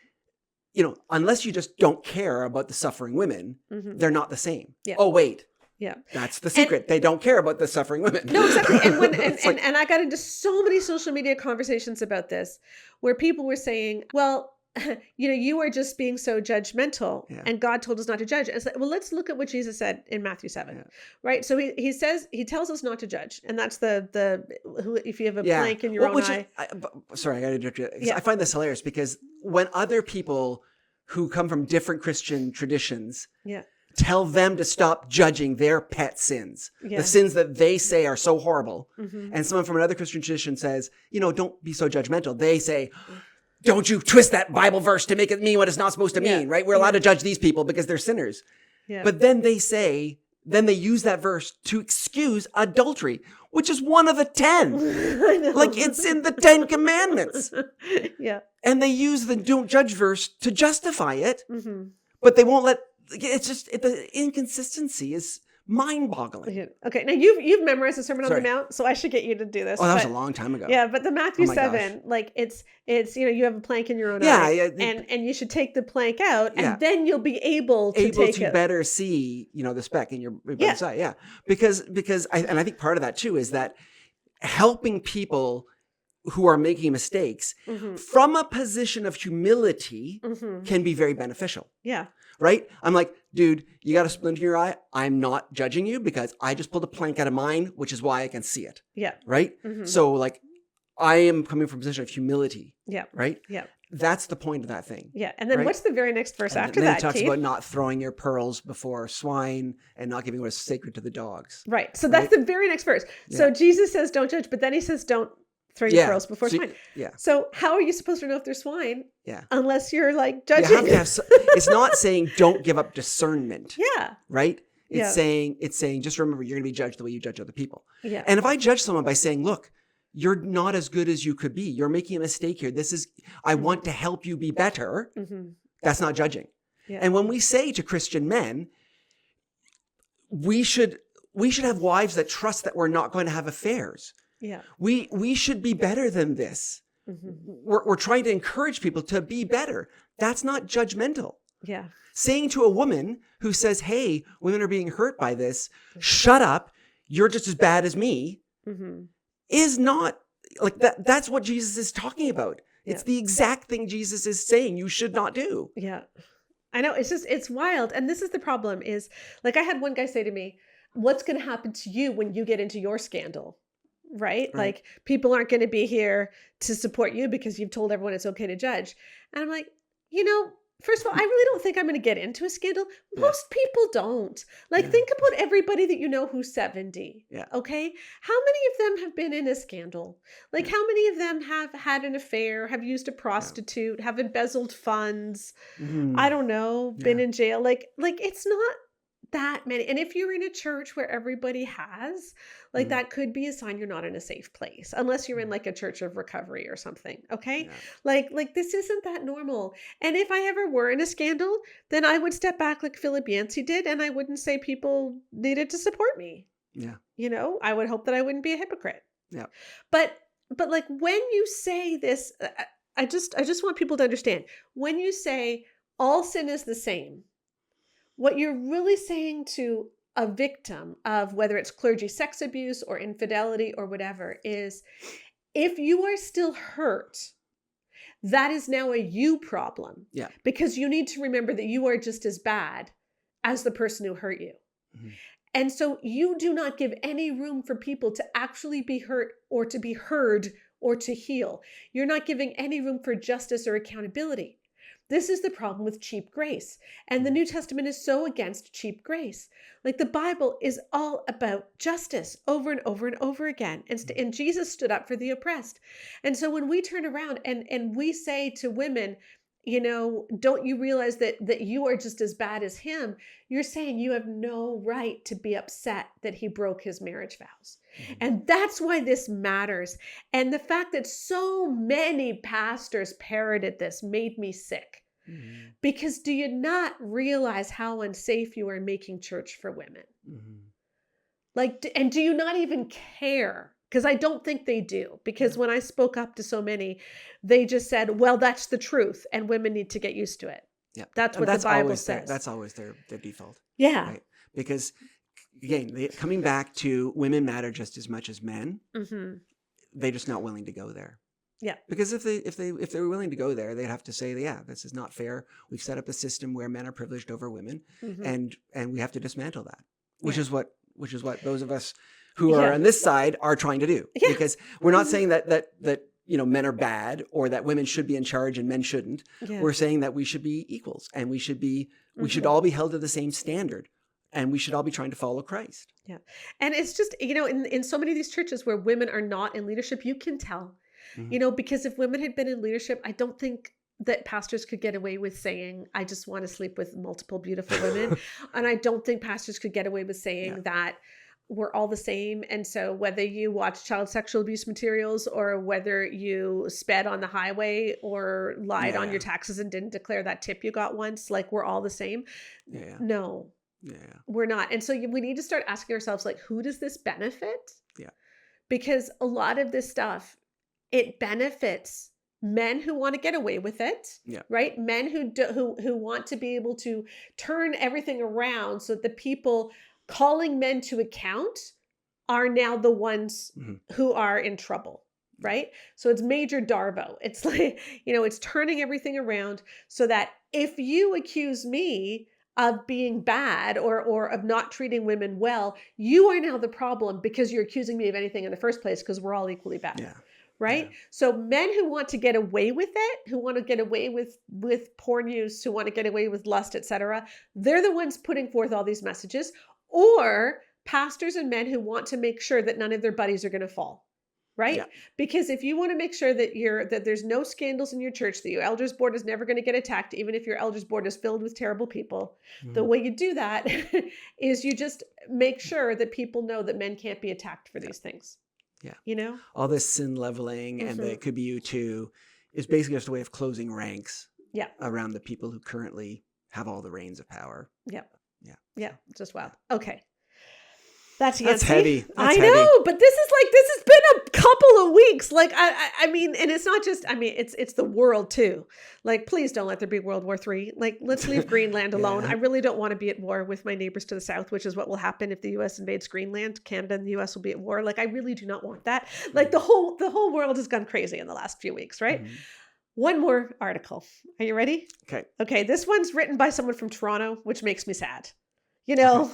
unless you just don't care about the suffering women, they're not the same. Yeah. Oh, wait. Yeah. That's the secret. They don't care about the suffering women. No, exactly. And I got into so many social media conversations about this where people were saying, well, you are just being so judgmental and God told us not to judge. It's like, well, let's look at what Jesus said in Matthew 7, right? So he tells us not to judge. And that's if you have a plank in your own eye. Sorry, I got to interrupt you. I find this hilarious because when other people who come from different Christian traditions tell them to stop judging their pet sins, the sins that they say are so horrible, and someone from another Christian tradition says, don't be so judgmental. They say, don't you twist that Bible verse to make it mean what it's not supposed to mean, right? We're allowed to judge these people because they're sinners. Yeah. But then they use that verse to excuse adultery, which is one of the 10. Like, it's in the 10 commandments. Yeah. And they use the don't judge verse to justify it, but they won't let, the inconsistency is mind-boggling. Okay, now you've memorized the Sermon on the Mount, so I should get you to do this. Oh, that was a long time ago. Yeah, but the Matthew 7, like it's you have a plank in your own eye, and you should take the plank out, and then you'll be able to better see the speck in your brother's eye. Yeah, because I think part of that too is that helping people who are making mistakes from a position of humility can be very beneficial. Yeah. Right? I'm like, dude, you got a splint in your eye. I'm not judging you because I just pulled a plank out of mine, which is why I can see it. Yeah. Right? So like, I am coming from a position of humility. Yeah. Right? Yeah. That's the point of that thing. Yeah. And then what's the very next verse after that? Then it talks about not throwing your pearls before swine and not giving what is sacred to the dogs. Right. So that's the very next verse. Yeah. So Jesus says, don't judge, but then he says, don't throw your pearls before swine. Yeah. So how are you supposed to know if they're swine? Yeah. Unless you're like judging. You have to have, it's not saying don't give up discernment. Yeah. Right? It's saying just remember you're going to be judged the way you judge other people. Yeah. And if I judge someone by saying, look, you're not as good as you could be. You're making a mistake here. I want to help you be better. That's not judging. Yeah. And when we say to Christian men, we should have wives that trust that we're not going to have affairs. Yeah. We should be better than this. We're trying to encourage people to be better. That's not judgmental. Yeah. Saying to a woman who says, hey, women are being hurt by this, shut up, you're just as bad as me, is not like that. That's what Jesus is talking about. It's the exact thing Jesus is saying you should not do. Yeah. I know. It's wild. And this is the problem is, like, I had one guy say to me, what's going to happen to you when you get into your scandal? Right? Like, people aren't going to be here to support you because you've told everyone it's okay to judge. And I'm like, first of all, I really don't think I'm going to get into a scandal. Most people don't. Like, think about everybody that you know who's 70. Yeah. Okay? How many of them have been in a scandal? Like, how many of them have had an affair, have used a prostitute, have embezzled funds? I don't know, been in jail. Like it's not that many. And if you're in a church where everybody has, like, that could be a sign you're not in a safe place, unless you're in like a church of recovery or something. Okay. Yeah. Like this isn't that normal. And if I ever were in a scandal, then I would step back like Philip Yancey did. And I wouldn't say people needed to support me. Yeah. I would hope that I wouldn't be a hypocrite. Yeah. But like, when you say this, I just want people to understand, when you say all sin is the same, what you're really saying to a victim of whether it's clergy sex abuse or infidelity or whatever is, if you are still hurt, that is now a you problem. Yeah. Because you need to remember that you are just as bad as the person who hurt you. Mhm. And so you do not give any room for people to actually be hurt or to be heard or to heal. You're not giving any room for justice or accountability. This is the problem with cheap grace. And the New Testament is so against cheap grace. Like the Bible is all about justice over and over and over again. And Jesus stood up for the oppressed. And so when we turn around and we say to women, you know, don't you realize that you are just as bad as him? You're saying you have no right to be upset that he broke his marriage vows. And that's why this matters. And the fact that so many pastors parroted this made me sick. Because do you not realize how unsafe you are making church for women? Like, and do you not even care? Because I don't think they do. Because when I spoke up to so many, they just said, well, that's the truth. And women need to get used to it. Yeah. That's what the Bible says. That's always their default. Yeah. Right? Because again, coming back to women matter just as much as men, they're just not willing to go there. Yeah. Because if they were willing to go there, they'd have to say, yeah, this is not fair. We've set up a system where men are privileged over women, and we have to dismantle that. Which is what those of us who are on this side are trying to do. Yeah. Because we're not saying that you know, men are bad or that women should be in charge and men shouldn't. Yeah. We're saying that we should be equals and we should all be held to the same standard. And we should all be trying to follow Christ. Yeah. And it's just, you know, in so many of these churches where women are not in leadership, you can tell, you know, because if women had been in leadership, I don't think that pastors could get away with saying, I just want to sleep with multiple beautiful women. And I don't think pastors could get away with saying that we're all the same. And so whether you watch child sexual abuse materials or whether you sped on the highway or lied on your taxes and didn't declare that tip you got once, like we're all the same. Yeah. No. Yeah. We're not. And so we need to start asking ourselves, like, who does this benefit? Yeah. Because a lot of this stuff, it benefits men who want to get away with it, right? Men who want to be able to turn everything around so that the people calling men to account are now the ones who are in trouble, right? So it's Major Darvo. It's like, you know, it's turning everything around so that if you accuse me of being bad or of not treating women well, you are now the problem because you're accusing me of anything in the first place because we're all equally bad. Yeah. Right? Yeah. So men who want to get away with it, who want to get away with porn use, who want to get away with lust, etc., they're the ones putting forth all these messages, or pastors and men who want to make sure that none of their buddies are going to fall. Right? Yeah. Because if you want to make sure that there's no scandals in your church, that your elders board is never going to get attacked, even if your elders board is filled with terrible people, the way you do that is you just make sure that people know that men can't be attacked for these things. Yeah. You know? All this sin leveling and it could be you too is basically just a way of closing ranks around the people who currently have all the reins of power. Yep. Yeah. Yeah. Just wild. Okay. That's heavy. I know, but this has been a couple of weeks. Like, I mean, and it's not just, I mean, it's the world too. Like, please don't let there be World War III. Like, let's leave Greenland alone. I really don't want to be at war with my neighbors to the south, which is what will happen if the U.S. invades Greenland. Canada and the U.S. will be at war. Like, I really do not want that. Like, the whole world has gone crazy in the last few weeks, right? One more article. Are you ready? Okay. This one's written by someone from Toronto, which makes me sad. You know,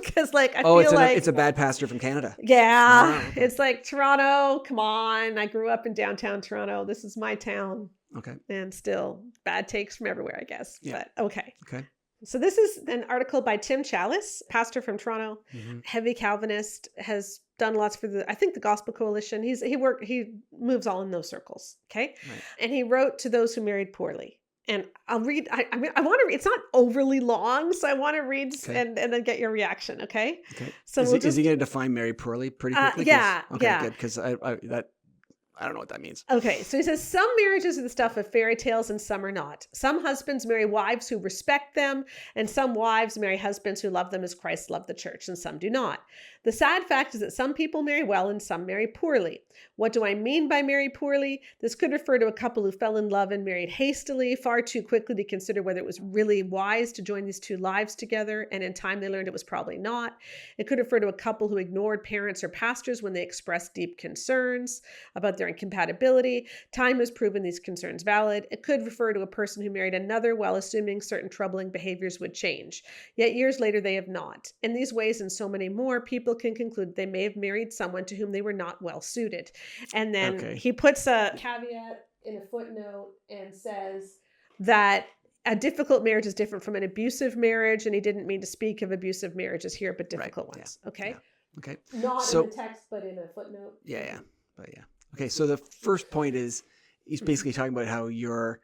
because like, I feel like it's a bad pastor from Canada. Yeah. Oh, okay. It's like, Toronto, come on. I grew up in downtown Toronto. This is my town. Okay. And still bad takes from everywhere, I guess. Yeah. But okay. Okay. So this is an article by Tim Challies, pastor from Toronto, heavy Calvinist, has done lots for the Gospel Coalition. He moves all in those circles. Okay. Right. And he wrote to those who married poorly. And I'll read, I want to read, it's not overly long, so I want to read and then get your reaction, okay? Okay. So is he going to define marry poorly pretty quickly? Yeah. Good, because I don't know what that means. Okay, so he says, some marriages are the stuff of fairy tales and some are not. Some husbands marry wives who respect them, and some wives marry husbands who love them as Christ loved the church, and some do not. The sad fact is that some people marry well and some marry poorly. What do I mean by marry poorly? This could refer to a couple who fell in love and married hastily, far too quickly to consider whether it was really wise to join these two lives together, and in time they learned it was probably not. It could refer to a couple who ignored parents or pastors when they expressed deep concerns about their incompatibility. Time has proven these concerns valid. It could refer to a person who married another while assuming certain troubling behaviors would change. Yet years later, they have not. In these ways and so many more, people can conclude they may have married someone to whom they were not well suited. And then he puts a caveat in a footnote and says that a difficult marriage is different from an abusive marriage, and he didn't mean to speak of abusive marriages here, but difficult ones. Yeah. Okay. Yeah. Okay. Not in the text, but in a footnote. Yeah. But yeah. Okay. So the first point is he's basically talking about how you're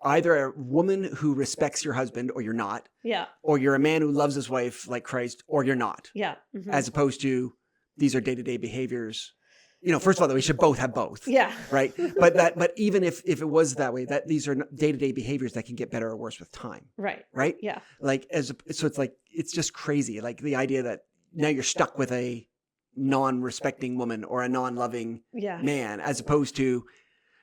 either a woman who respects your husband or you're not. Yeah. Or you're a man who loves his wife like Christ or you're not. Yeah. Mm-hmm. As opposed to these are day-to-day behaviors. First of all, we should both have both. Yeah. Right. But even if it was that way, that these are day-to-day behaviors that can get better or worse with time. Right. Right. Yeah. So it's just crazy. Like the idea that now you're stuck with a non-respecting woman or a non-loving man, as opposed to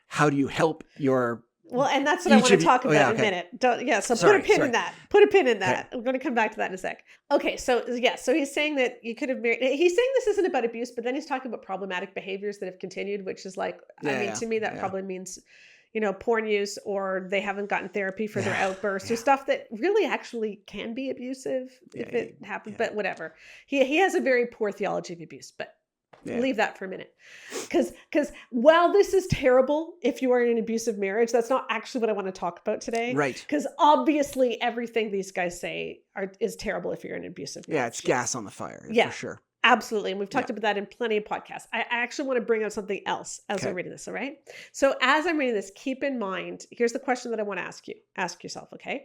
how do you help your. Well, and that's what I want to talk about in a minute. So put a pin in that. Put a pin in that. Okay. I'm going to come back to that in a sec. Okay, so he's saying that you could have married. He's saying this isn't about abuse, but then he's talking about problematic behaviors that have continued, which is like, to me, that probably means, porn use, or they haven't gotten therapy for their outbursts, or stuff that really actually can be abusive if it happens. But whatever. He has a very poor theology of abuse, but. Yeah. Leave that for a minute. Because while this is terrible if you are in an abusive marriage, that's not actually what I want to talk about today. Right. Because obviously everything these guys say is terrible if you're in an abusive marriage. Yeah, it's gas on the fire, for sure. Absolutely. And we've talked about that in plenty of podcasts. I actually want to bring up something else as I'm reading this, all right? So as I'm reading this, keep in mind, here's the question that I want to ask you. Ask yourself, okay?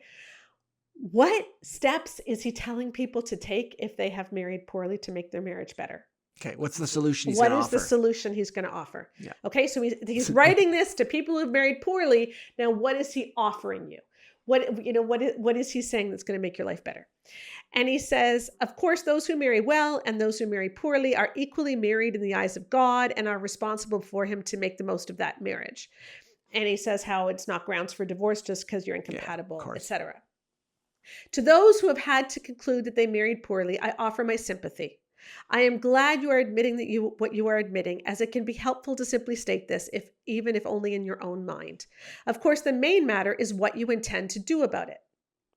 What steps is he telling people to take if they have married poorly to make their marriage better? Okay, what's the solution he's going to offer? What is the solution he's going to offer? Yeah. Okay, so he's writing this to people who've married poorly. Now, what is he offering you? What is he saying that's going to make your life better? And he says, of course, those who marry well and those who marry poorly are equally married in the eyes of God and are responsible for him to make the most of that marriage. And he says how it's not grounds for divorce just because you're incompatible, etc. To those who have had to conclude that they married poorly, I offer my sympathy. I am glad you are admitting what you are admitting, as it can be helpful to simply state this, even if only in your own mind. Of course, the main matter is what you intend to do about it.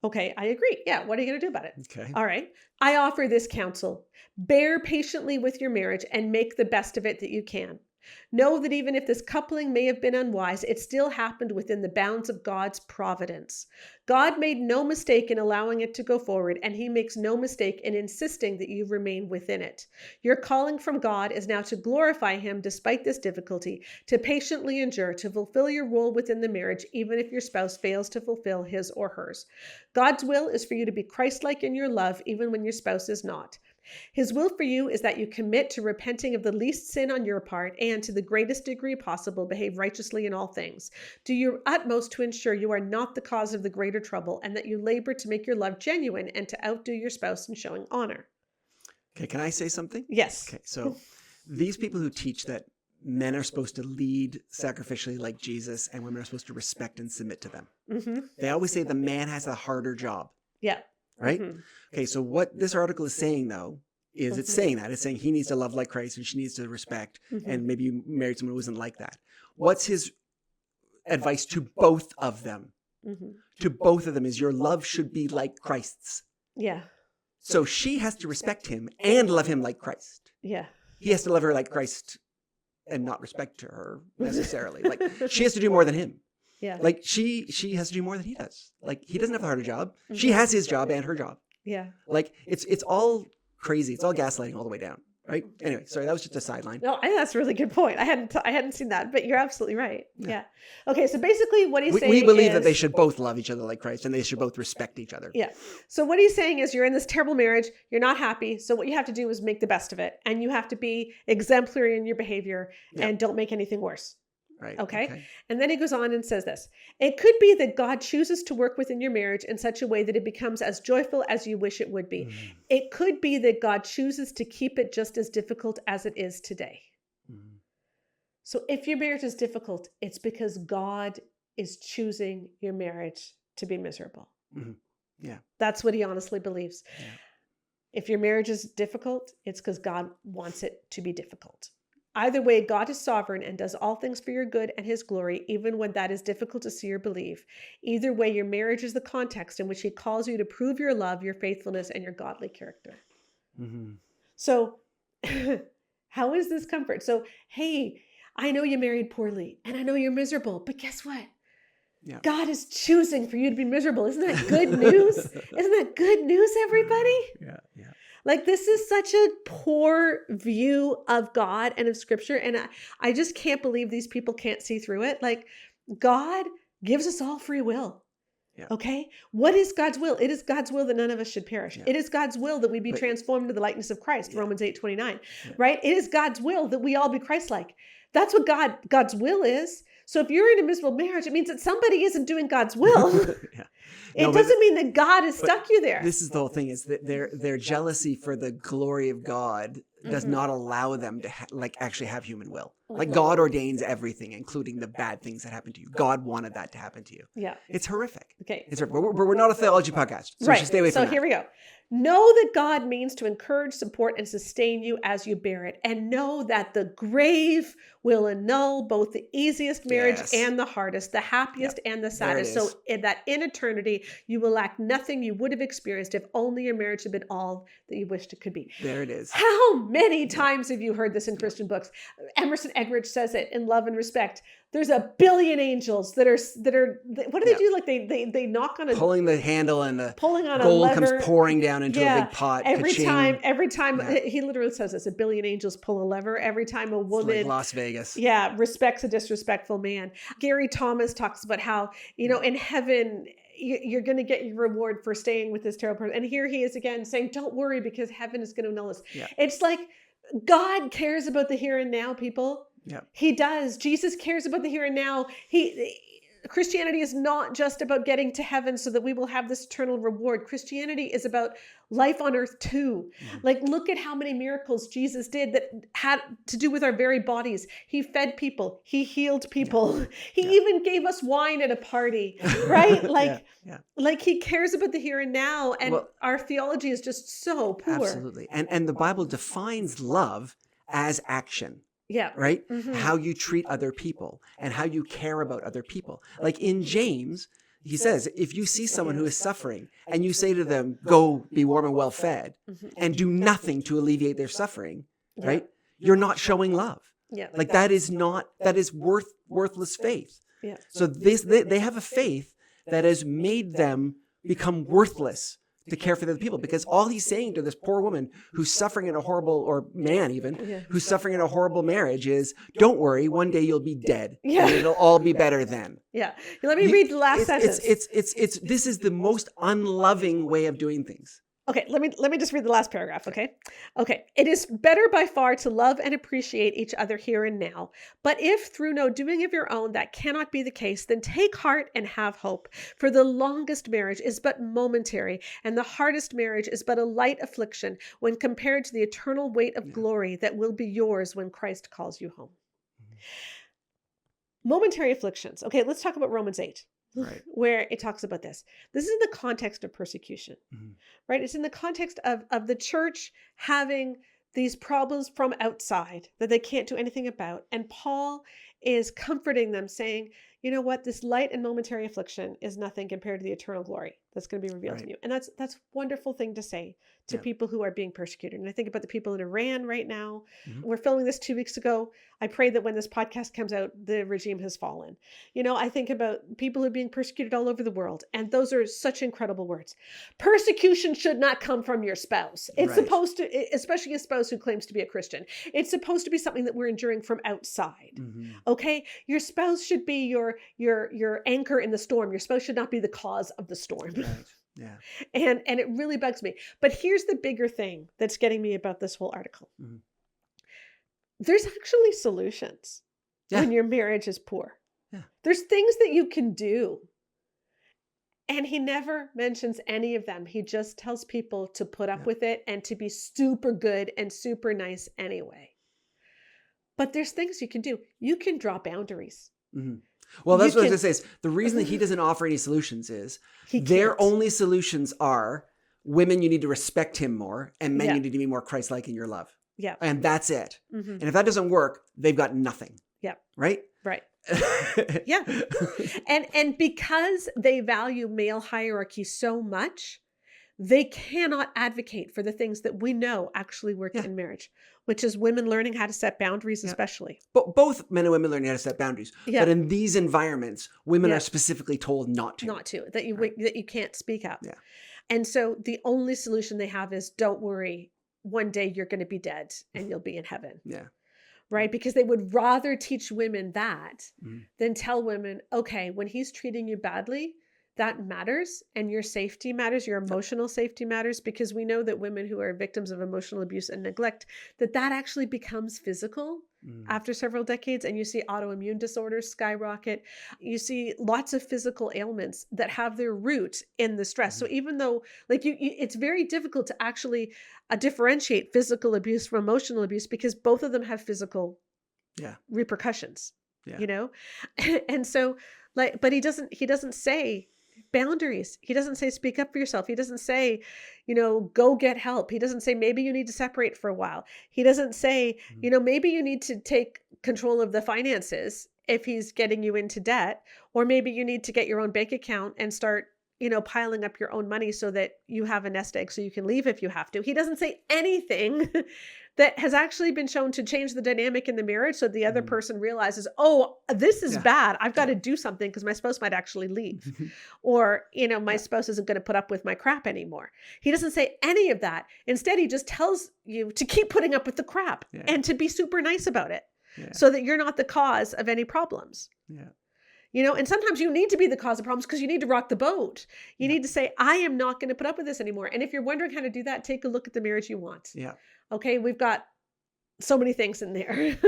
Okay, I agree. Yeah, what are you going to do about it? Okay. All right. I offer this counsel. Bear patiently with your marriage and make the best of it that you can. Know that even if this coupling may have been unwise, it still happened within the bounds of God's providence. God made no mistake in allowing it to go forward, and he makes no mistake in insisting that you remain within it. Your calling from God is now to glorify him despite this difficulty, to patiently endure, to fulfill your role within the marriage, even if your spouse fails to fulfill his or hers. God's will is for you to be Christ-like in your love, even when your spouse is not. His will for you is that you commit to repenting of the least sin on your part and, to the greatest degree possible, behave righteously in all things. Do your utmost to ensure you are not the cause of the greater trouble, and that you labor to make your love genuine and to outdo your spouse in showing honor. Okay, can I say something? Yes. Okay, so these people who teach that men are supposed to lead sacrificially like Jesus and women are supposed to respect and submit to them. Mm-hmm. They always say the man has a harder job. Yeah. Right? Mm-hmm. Okay, so what this article is saying, though, is it's saying that. It's saying he needs to love like Christ and she needs to respect, and maybe you married someone who wasn't like that. What's his advice to both of them? Mm-hmm. To both of them is your love should be like Christ's. Yeah. So she has to respect him and love him like Christ. Yeah. He has to love her like Christ and not respect her necessarily. Like she has to do more than him. Yeah. Like she has to do more than he does. Like he doesn't have a harder job. Mm-hmm. She has his job and her job. Yeah. Like it's all crazy. It's all gaslighting all the way down. Right. Anyway, sorry, that was just a sideline. No, I think that's a really good point. I hadn't seen that, but you're absolutely right. Yeah. Okay. So basically what he's saying is, we believe that they should both love each other like Christ and they should both respect each other. Yeah. So what he's saying is you're in this terrible marriage. You're not happy. So what you have to do is make the best of it. And you have to be exemplary in your behavior and don't make anything worse. Right. Okay. And then he goes on and says this. It could be that God chooses to work within your marriage in such a way that it becomes as joyful as you wish it would be. Mm-hmm. It could be that God chooses to keep it just as difficult as it is today. Mm-hmm. So if your marriage is difficult, it's because God is choosing your marriage to be miserable. Mm-hmm. Yeah. That's what he honestly believes. Yeah. If your marriage is difficult, it's because God wants it to be difficult. Either way, God is sovereign and does all things for your good and his glory, even when that is difficult to see or believe. Either way, your marriage is the context in which he calls you to prove your love, your faithfulness, and your godly character. Mm-hmm. So how is this comfort? So, hey, I know you married poorly and I know you're miserable, but guess what? Yeah. God is choosing for you to be miserable. Isn't that good news? Isn't that good news, everybody? Yeah, yeah. Like, this is such a poor view of God and of scripture. And I just can't believe these people can't see through it. Like, God gives us all free will. Yeah. Okay. What is God's will? It is God's will that none of us should perish. Yeah. It is God's will that we be transformed to the likeness of Christ. Yeah. Romans 8:29, right? It is God's will that we all be Christ-like. That's what God's will is. So if you're in a miserable marriage, it means that somebody isn't doing God's will. Yeah. It doesn't mean that God has stuck you there. This is the whole thing, is that their jealousy for the glory of God does not allow them to actually have human will. Like, God ordains everything, including the bad things that happen to you. God wanted that to happen to you. Yeah. It's horrific. Okay. It's horrific. But we're not a theology podcast, so we should stay away from that. So here we go. Know that God means to encourage, support, and sustain you as you bear it. And know that the grave will annul both the easiest marriage and the hardest, the happiest and the saddest. So that in eternity, you will lack nothing you would have experienced if only your marriage had been all that you wished it could be. There it is. How many times have you heard this in Christian books? Emerson Eggerichs says it in Love and Respect. There's a billion angels that are what do they do? Like they knock on a pulling the handle and the pulling on gold a lever. comes pouring down into a big pot. Every Ka-ching. time he literally says this, a billion angels pull a lever. Every time a woman, it's like Las Vegas. Yeah, respects a disrespectful man. Gary Thomas talks about how, in heaven, you're going to get your reward for staying with this terrible person. And here he is again saying, don't worry, because heaven is going to annul us. Yeah. It's like God cares about the here and now, people. Yeah. He does. Jesus cares about the here and now. Christianity is not just about getting to heaven so that we will have this eternal reward. Christianity is about life on earth too. Mm-hmm. Like, look at how many miracles Jesus did that had to do with our very bodies. He fed people. He healed people. Yeah. He even gave us wine at a party, right? Like he cares about the here and now. And our theology is just so poor. Absolutely. And the Bible defines love as action. Yeah. Right? Mm-hmm. How you treat other people and how you care about other people. Like in James, he says, if you see someone who is suffering and you say to them, go be warm and well fed, and do nothing to alleviate their suffering, right? You're not showing love. Yeah. Like that is worthless faith. Yeah. So they have a faith that has made them become worthless to care for the other people, because all he's saying to this poor woman who's suffering in a horrible, or man even, who's suffering in a horrible marriage is, don't worry, one day you'll be dead and it'll all be better then. Yeah. Let me read the last sentence. This is the most unloving way of doing things. Okay, let me just read the last paragraph, okay? Okay. It is better by far to love and appreciate each other here and now. But if through no doing of your own that cannot be the case, then take heart and have hope. For the longest marriage is but momentary, and the hardest marriage is but a light affliction when compared to the eternal weight of glory that will be yours when Christ calls you home. Mm-hmm. Momentary afflictions. Okay, let's talk about Romans 8. Right. Where it talks about this. This is in the context of persecution, right? It's in the context of the church having these problems from outside that they can't do anything about. And Paul is comforting them, saying, you know what, this light and momentary affliction is nothing compared to the eternal glory that's going to be revealed in you. And that's a wonderful thing to say to people who are being persecuted. And I think about the people in Iran right now. We're filming this 2 weeks ago. I pray that when this podcast comes out, the regime has fallen. I think about people who are being persecuted all over the world. And those are such incredible words. Persecution should not come from your spouse. It's supposed to, especially a spouse who claims to be a Christian. It's supposed to be something that we're enduring from outside. Okay? Your spouse should be your anchor in the storm. Your spouse should not be the cause of the storm. Right. Yeah. And it really bugs me. But here's the bigger thing that's getting me about this whole article. There's actually solutions when your marriage is poor. Yeah. There's things that you can do. And he never mentions any of them. He just tells people to put up with it and to be super good and super nice anyway. But there's things you can do. You can draw boundaries. Mm-hmm. Well, that's what I was going to say. Is the reason that he doesn't offer any solutions is their only solutions are women, you need to respect him more, and men, you need to be more Christ-like in your love. Yeah. And that's it. Mm-hmm. And if that doesn't work, they've got nothing. Yeah. Right? Right. Yeah. And because they value male hierarchy so much, they cannot advocate for the things that we know actually work in marriage, which is women learning how to set boundaries, especially. But both men and women learn how to set boundaries. Yeah. But in these environments, women are specifically told not to. That you can't speak up. Yeah. And so the only solution they have is, don't worry, one day you're going to be dead and you'll be in heaven. Yeah. Right? Because they would rather teach women that than tell women, okay, when he's treating you badly, that matters, and your safety matters, your emotional safety matters, because we know that women who are victims of emotional abuse and neglect, that actually becomes physical after several decades. And you see autoimmune disorders skyrocket. You see lots of physical ailments that have their root in the stress. So even though it's very difficult to actually differentiate physical abuse from emotional abuse, because both of them have physical repercussions, you know? And so but he doesn't say boundaries. He doesn't say speak up for yourself. He doesn't say, go get help. He doesn't say maybe you need to separate for a while. He doesn't say, maybe you need to take control of the finances if he's getting you into debt, or maybe you need to get your own bank account and start, piling up your own money so that you have a nest egg so you can leave if you have to. He doesn't say anything that has actually been shown to change the dynamic in the marriage, so the other person realizes, oh, this is bad. I've got to do something because my spouse might actually leave. Or, my spouse isn't going to put up with my crap anymore. He doesn't say any of that. Instead, he just tells you to keep putting up with the crap and to be super nice about it so that you're not the cause of any problems. Yeah. And sometimes you need to be the cause of problems because you need to rock the boat. You need to say, I am not going to put up with this anymore. And if you're wondering how to do that, take a look at the marriage you want. Yeah. Okay. We've got so many things in there.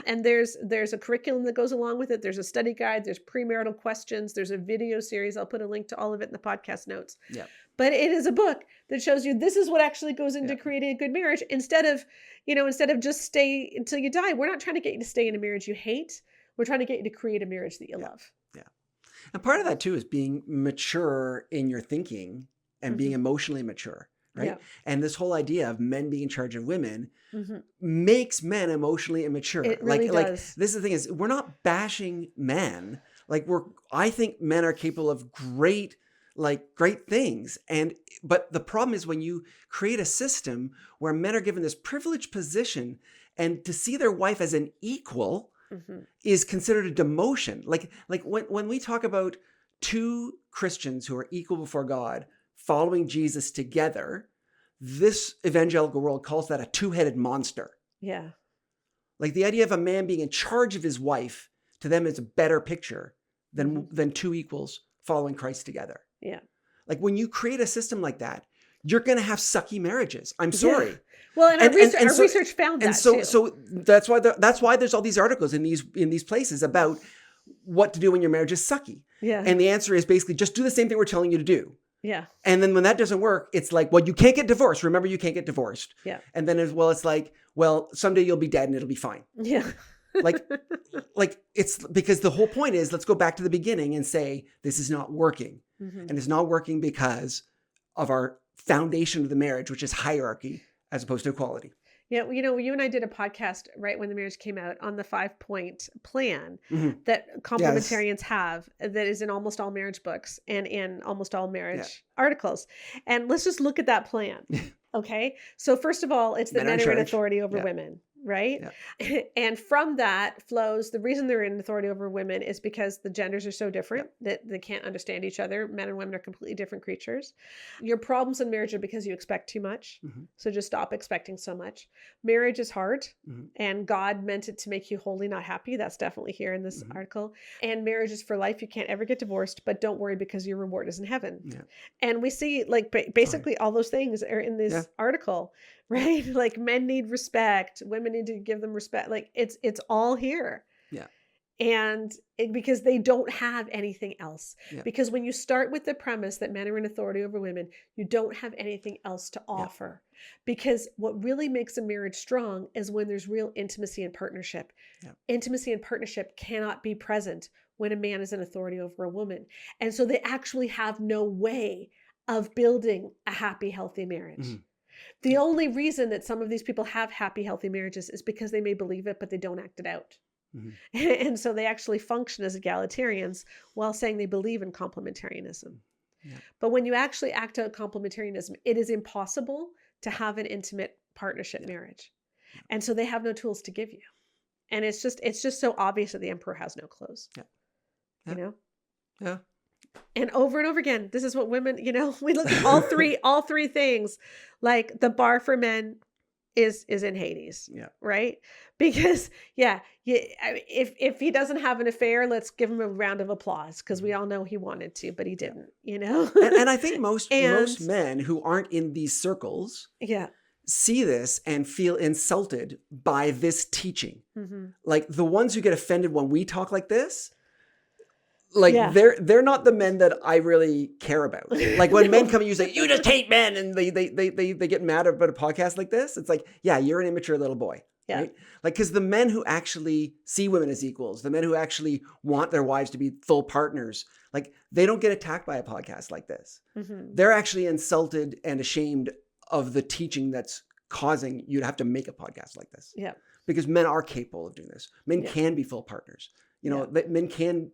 And there's a curriculum that goes along with it. There's a study guide. There's premarital questions. There's a video series. I'll put a link to all of it in the podcast notes. Yeah. But it is a book that shows you this is what actually goes into creating a good marriage, instead of just stay until you die. We're not trying to get you to stay in a marriage you hate. We're trying to get you to create a marriage that you love. Yeah. And part of that too is being mature in your thinking and being emotionally mature, right? Yeah. And this whole idea of men being in charge of women makes men emotionally immature. It really does. This is the thing is, we're not bashing men. I think men are capable of great things. But the problem is when you create a system where men are given this privileged position, and to see their wife as an equal is considered a demotion. When we talk about two Christians who are equal before God following Jesus together, this evangelical world calls that a two-headed monster. Yeah. The idea of a man being in charge of his wife, to them is a better picture than two equals following Christ together. Yeah. When you create a system like that, you're going to have sucky marriages. I'm sorry. Yeah. Well, and our research found that too. So that's why there's all these articles in these places about what to do when your marriage is sucky. Yeah. And the answer is basically just do the same thing we're telling you to do. Yeah. And then when that doesn't work, it's you can't get divorced. Remember, you can't get divorced. Yeah. And then someday you'll be dead and it'll be fine. Yeah. It's because the whole point is, let's go back to the beginning and say, this is not working. And it's not working because of our foundation of the marriage, which is hierarchy as opposed to equality. Yeah, you and I did a podcast right when the marriage came out on the 5-point plan that complementarians have, that is in almost all marriage books and in almost all marriage articles. And let's just look at that plan. Okay. So first of all, it's that men are in authority over women. Right. Yeah. And from that flows the reason they're in authority over women is because the genders are so different that they can't understand each other. Men and women are completely different creatures. Your problems in marriage are because you expect too much. So just stop expecting so much. Marriage is hard and God meant it to make you holy, not happy. That's definitely here in this article. And marriage is for life. You can't ever get divorced, but don't worry because your reward is in heaven. Yeah. And we see basically all those things are in this article. Right? Men need respect. Women need to give them respect. It's all here. Yeah. And because they don't have anything else. Yeah. Because when you start with the premise that men are in authority over women, you don't have anything else to offer. Because what really makes a marriage strong is when there's real intimacy and partnership. Yeah. Intimacy and partnership cannot be present when a man is in authority over a woman. And so they actually have no way of building a happy, healthy marriage. The only reason that some of these people have happy, healthy marriages is because they may believe it, but they don't act it out. And so they actually function as egalitarians while saying they believe in complementarianism. Yeah. But when you actually act out complementarianism, it is impossible to have an intimate partnership marriage. And so they have no tools to give you. And it's just so obvious that the emperor has no clothes. You know? Yeah. And over again, this is what women, we look at all three things. Like the bar for men is in Hades. Yeah. Right? Because if he doesn't have an affair, let's give him a round of applause, because we all know he wanted to, but he didn't, And I think most men who aren't in these circles see this and feel insulted by this teaching. Mm-hmm. Like the ones who get offended when we talk like this, they're not the men that I really care about. Like when men come and you say, you just hate men, and they get mad about a podcast like this. It's like, yeah, you're an immature little boy. Yeah. Right? Like, because the men who actually see women as equals, the men who actually want their wives to be full partners, like they don't get attacked by a podcast like this. Mm-hmm. They're actually insulted and ashamed of the teaching that's causing you to have to make a podcast like this. Yeah. Because men are capable of doing this. Men can be full partners. Men can,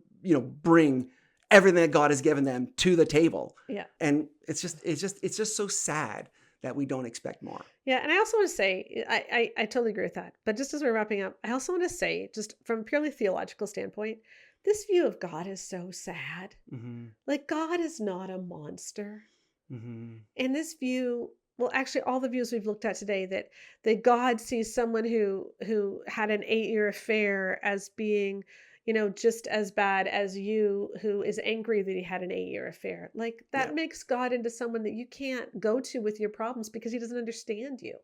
bring everything that God has given them to the table. Yeah. And it's just so sad that we don't expect more. Yeah. And I also want to say, I totally agree with that. But just as we're wrapping up, I also want to say, just from a purely theological standpoint, this view of God is so sad. Mm-hmm. Like, God is not a monster. Mm-hmm. And this view, well, actually, all the views we've looked at today, that God sees someone who had an 8-year affair as being, just as bad as you, who is angry that he had an 8-year affair. Like, that makes God into someone that you can't go to with your problems, because he doesn't understand you.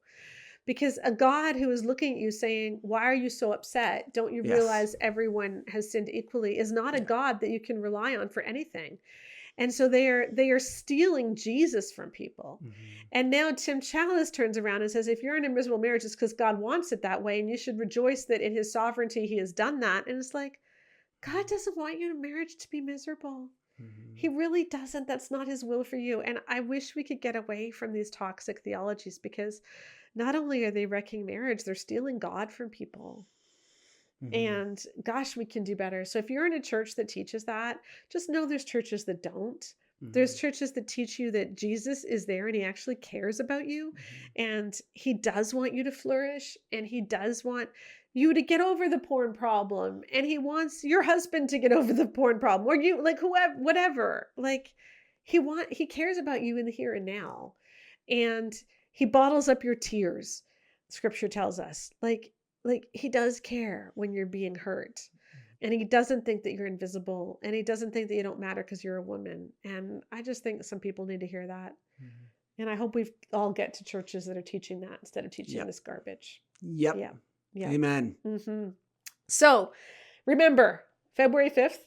Because a God who is looking at you saying, why are you so upset? Don't you realize everyone has sinned equally, is not a God that you can rely on for anything. And so they are stealing Jesus from people. Mm-hmm. And now Tim Challies turns around and says, if you're in a miserable marriage, it's because God wants it that way, and you should rejoice that in his sovereignty he has done that. And it's like, God doesn't want your marriage to be miserable. Mm-hmm. He really doesn't. That's not his will for you. And I wish we could get away from these toxic theologies, because not only are they wrecking marriage, they're stealing God from people. Mm-hmm. And gosh, we can do better. So if you're in a church that teaches that, just know there's churches that don't. Mm-hmm. There's churches that teach you that Jesus is there and he actually cares about you. Mm-hmm. And he does want you to flourish, and he does want you to get over the porn problem, and he wants your husband to get over the porn problem, or you, like, whoever, whatever. Like, he cares about you in the here and now, and he bottles up your tears. Scripture tells us, like he does care when you're being hurt, and he doesn't think that you're invisible, and he doesn't think that you don't matter because you're a woman. And I just think some people need to hear that. Mm-hmm. And I hope we all get to churches that are teaching that instead of teaching this garbage. Yep. Yeah. Yeah. Amen. Mm-hmm. So remember, February 5th,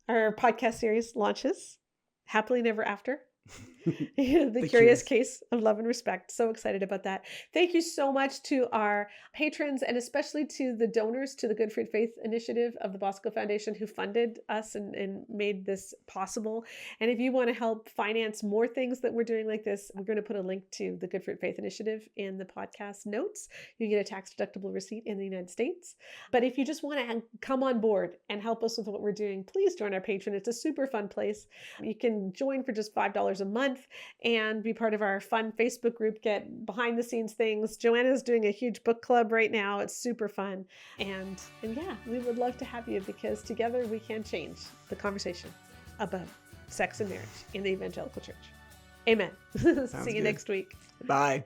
our podcast series launches. Happily Never After. The Curious Case of Love and Respect. So excited about that. Thank you so much to our patrons, and especially to the donors to the Good Fruit Faith Initiative of the Bosco Foundation, who funded us and made this possible. And if you want to help finance more things that we're doing like this, we're going to put a link to the Good Fruit Faith Initiative in the podcast notes. You get a tax-deductible receipt in the United States. But if you just want to come on board and help us with what we're doing, please join our Patreon. It's a super fun place. You can join for just $5 a month and be part of our fun Facebook group, get behind the scenes things. Joanna's doing a huge book club right now. It's super fun. And yeah, we would love to have you, because together we can change the conversation about sex and marriage in the evangelical church. Amen. See you next week. Bye.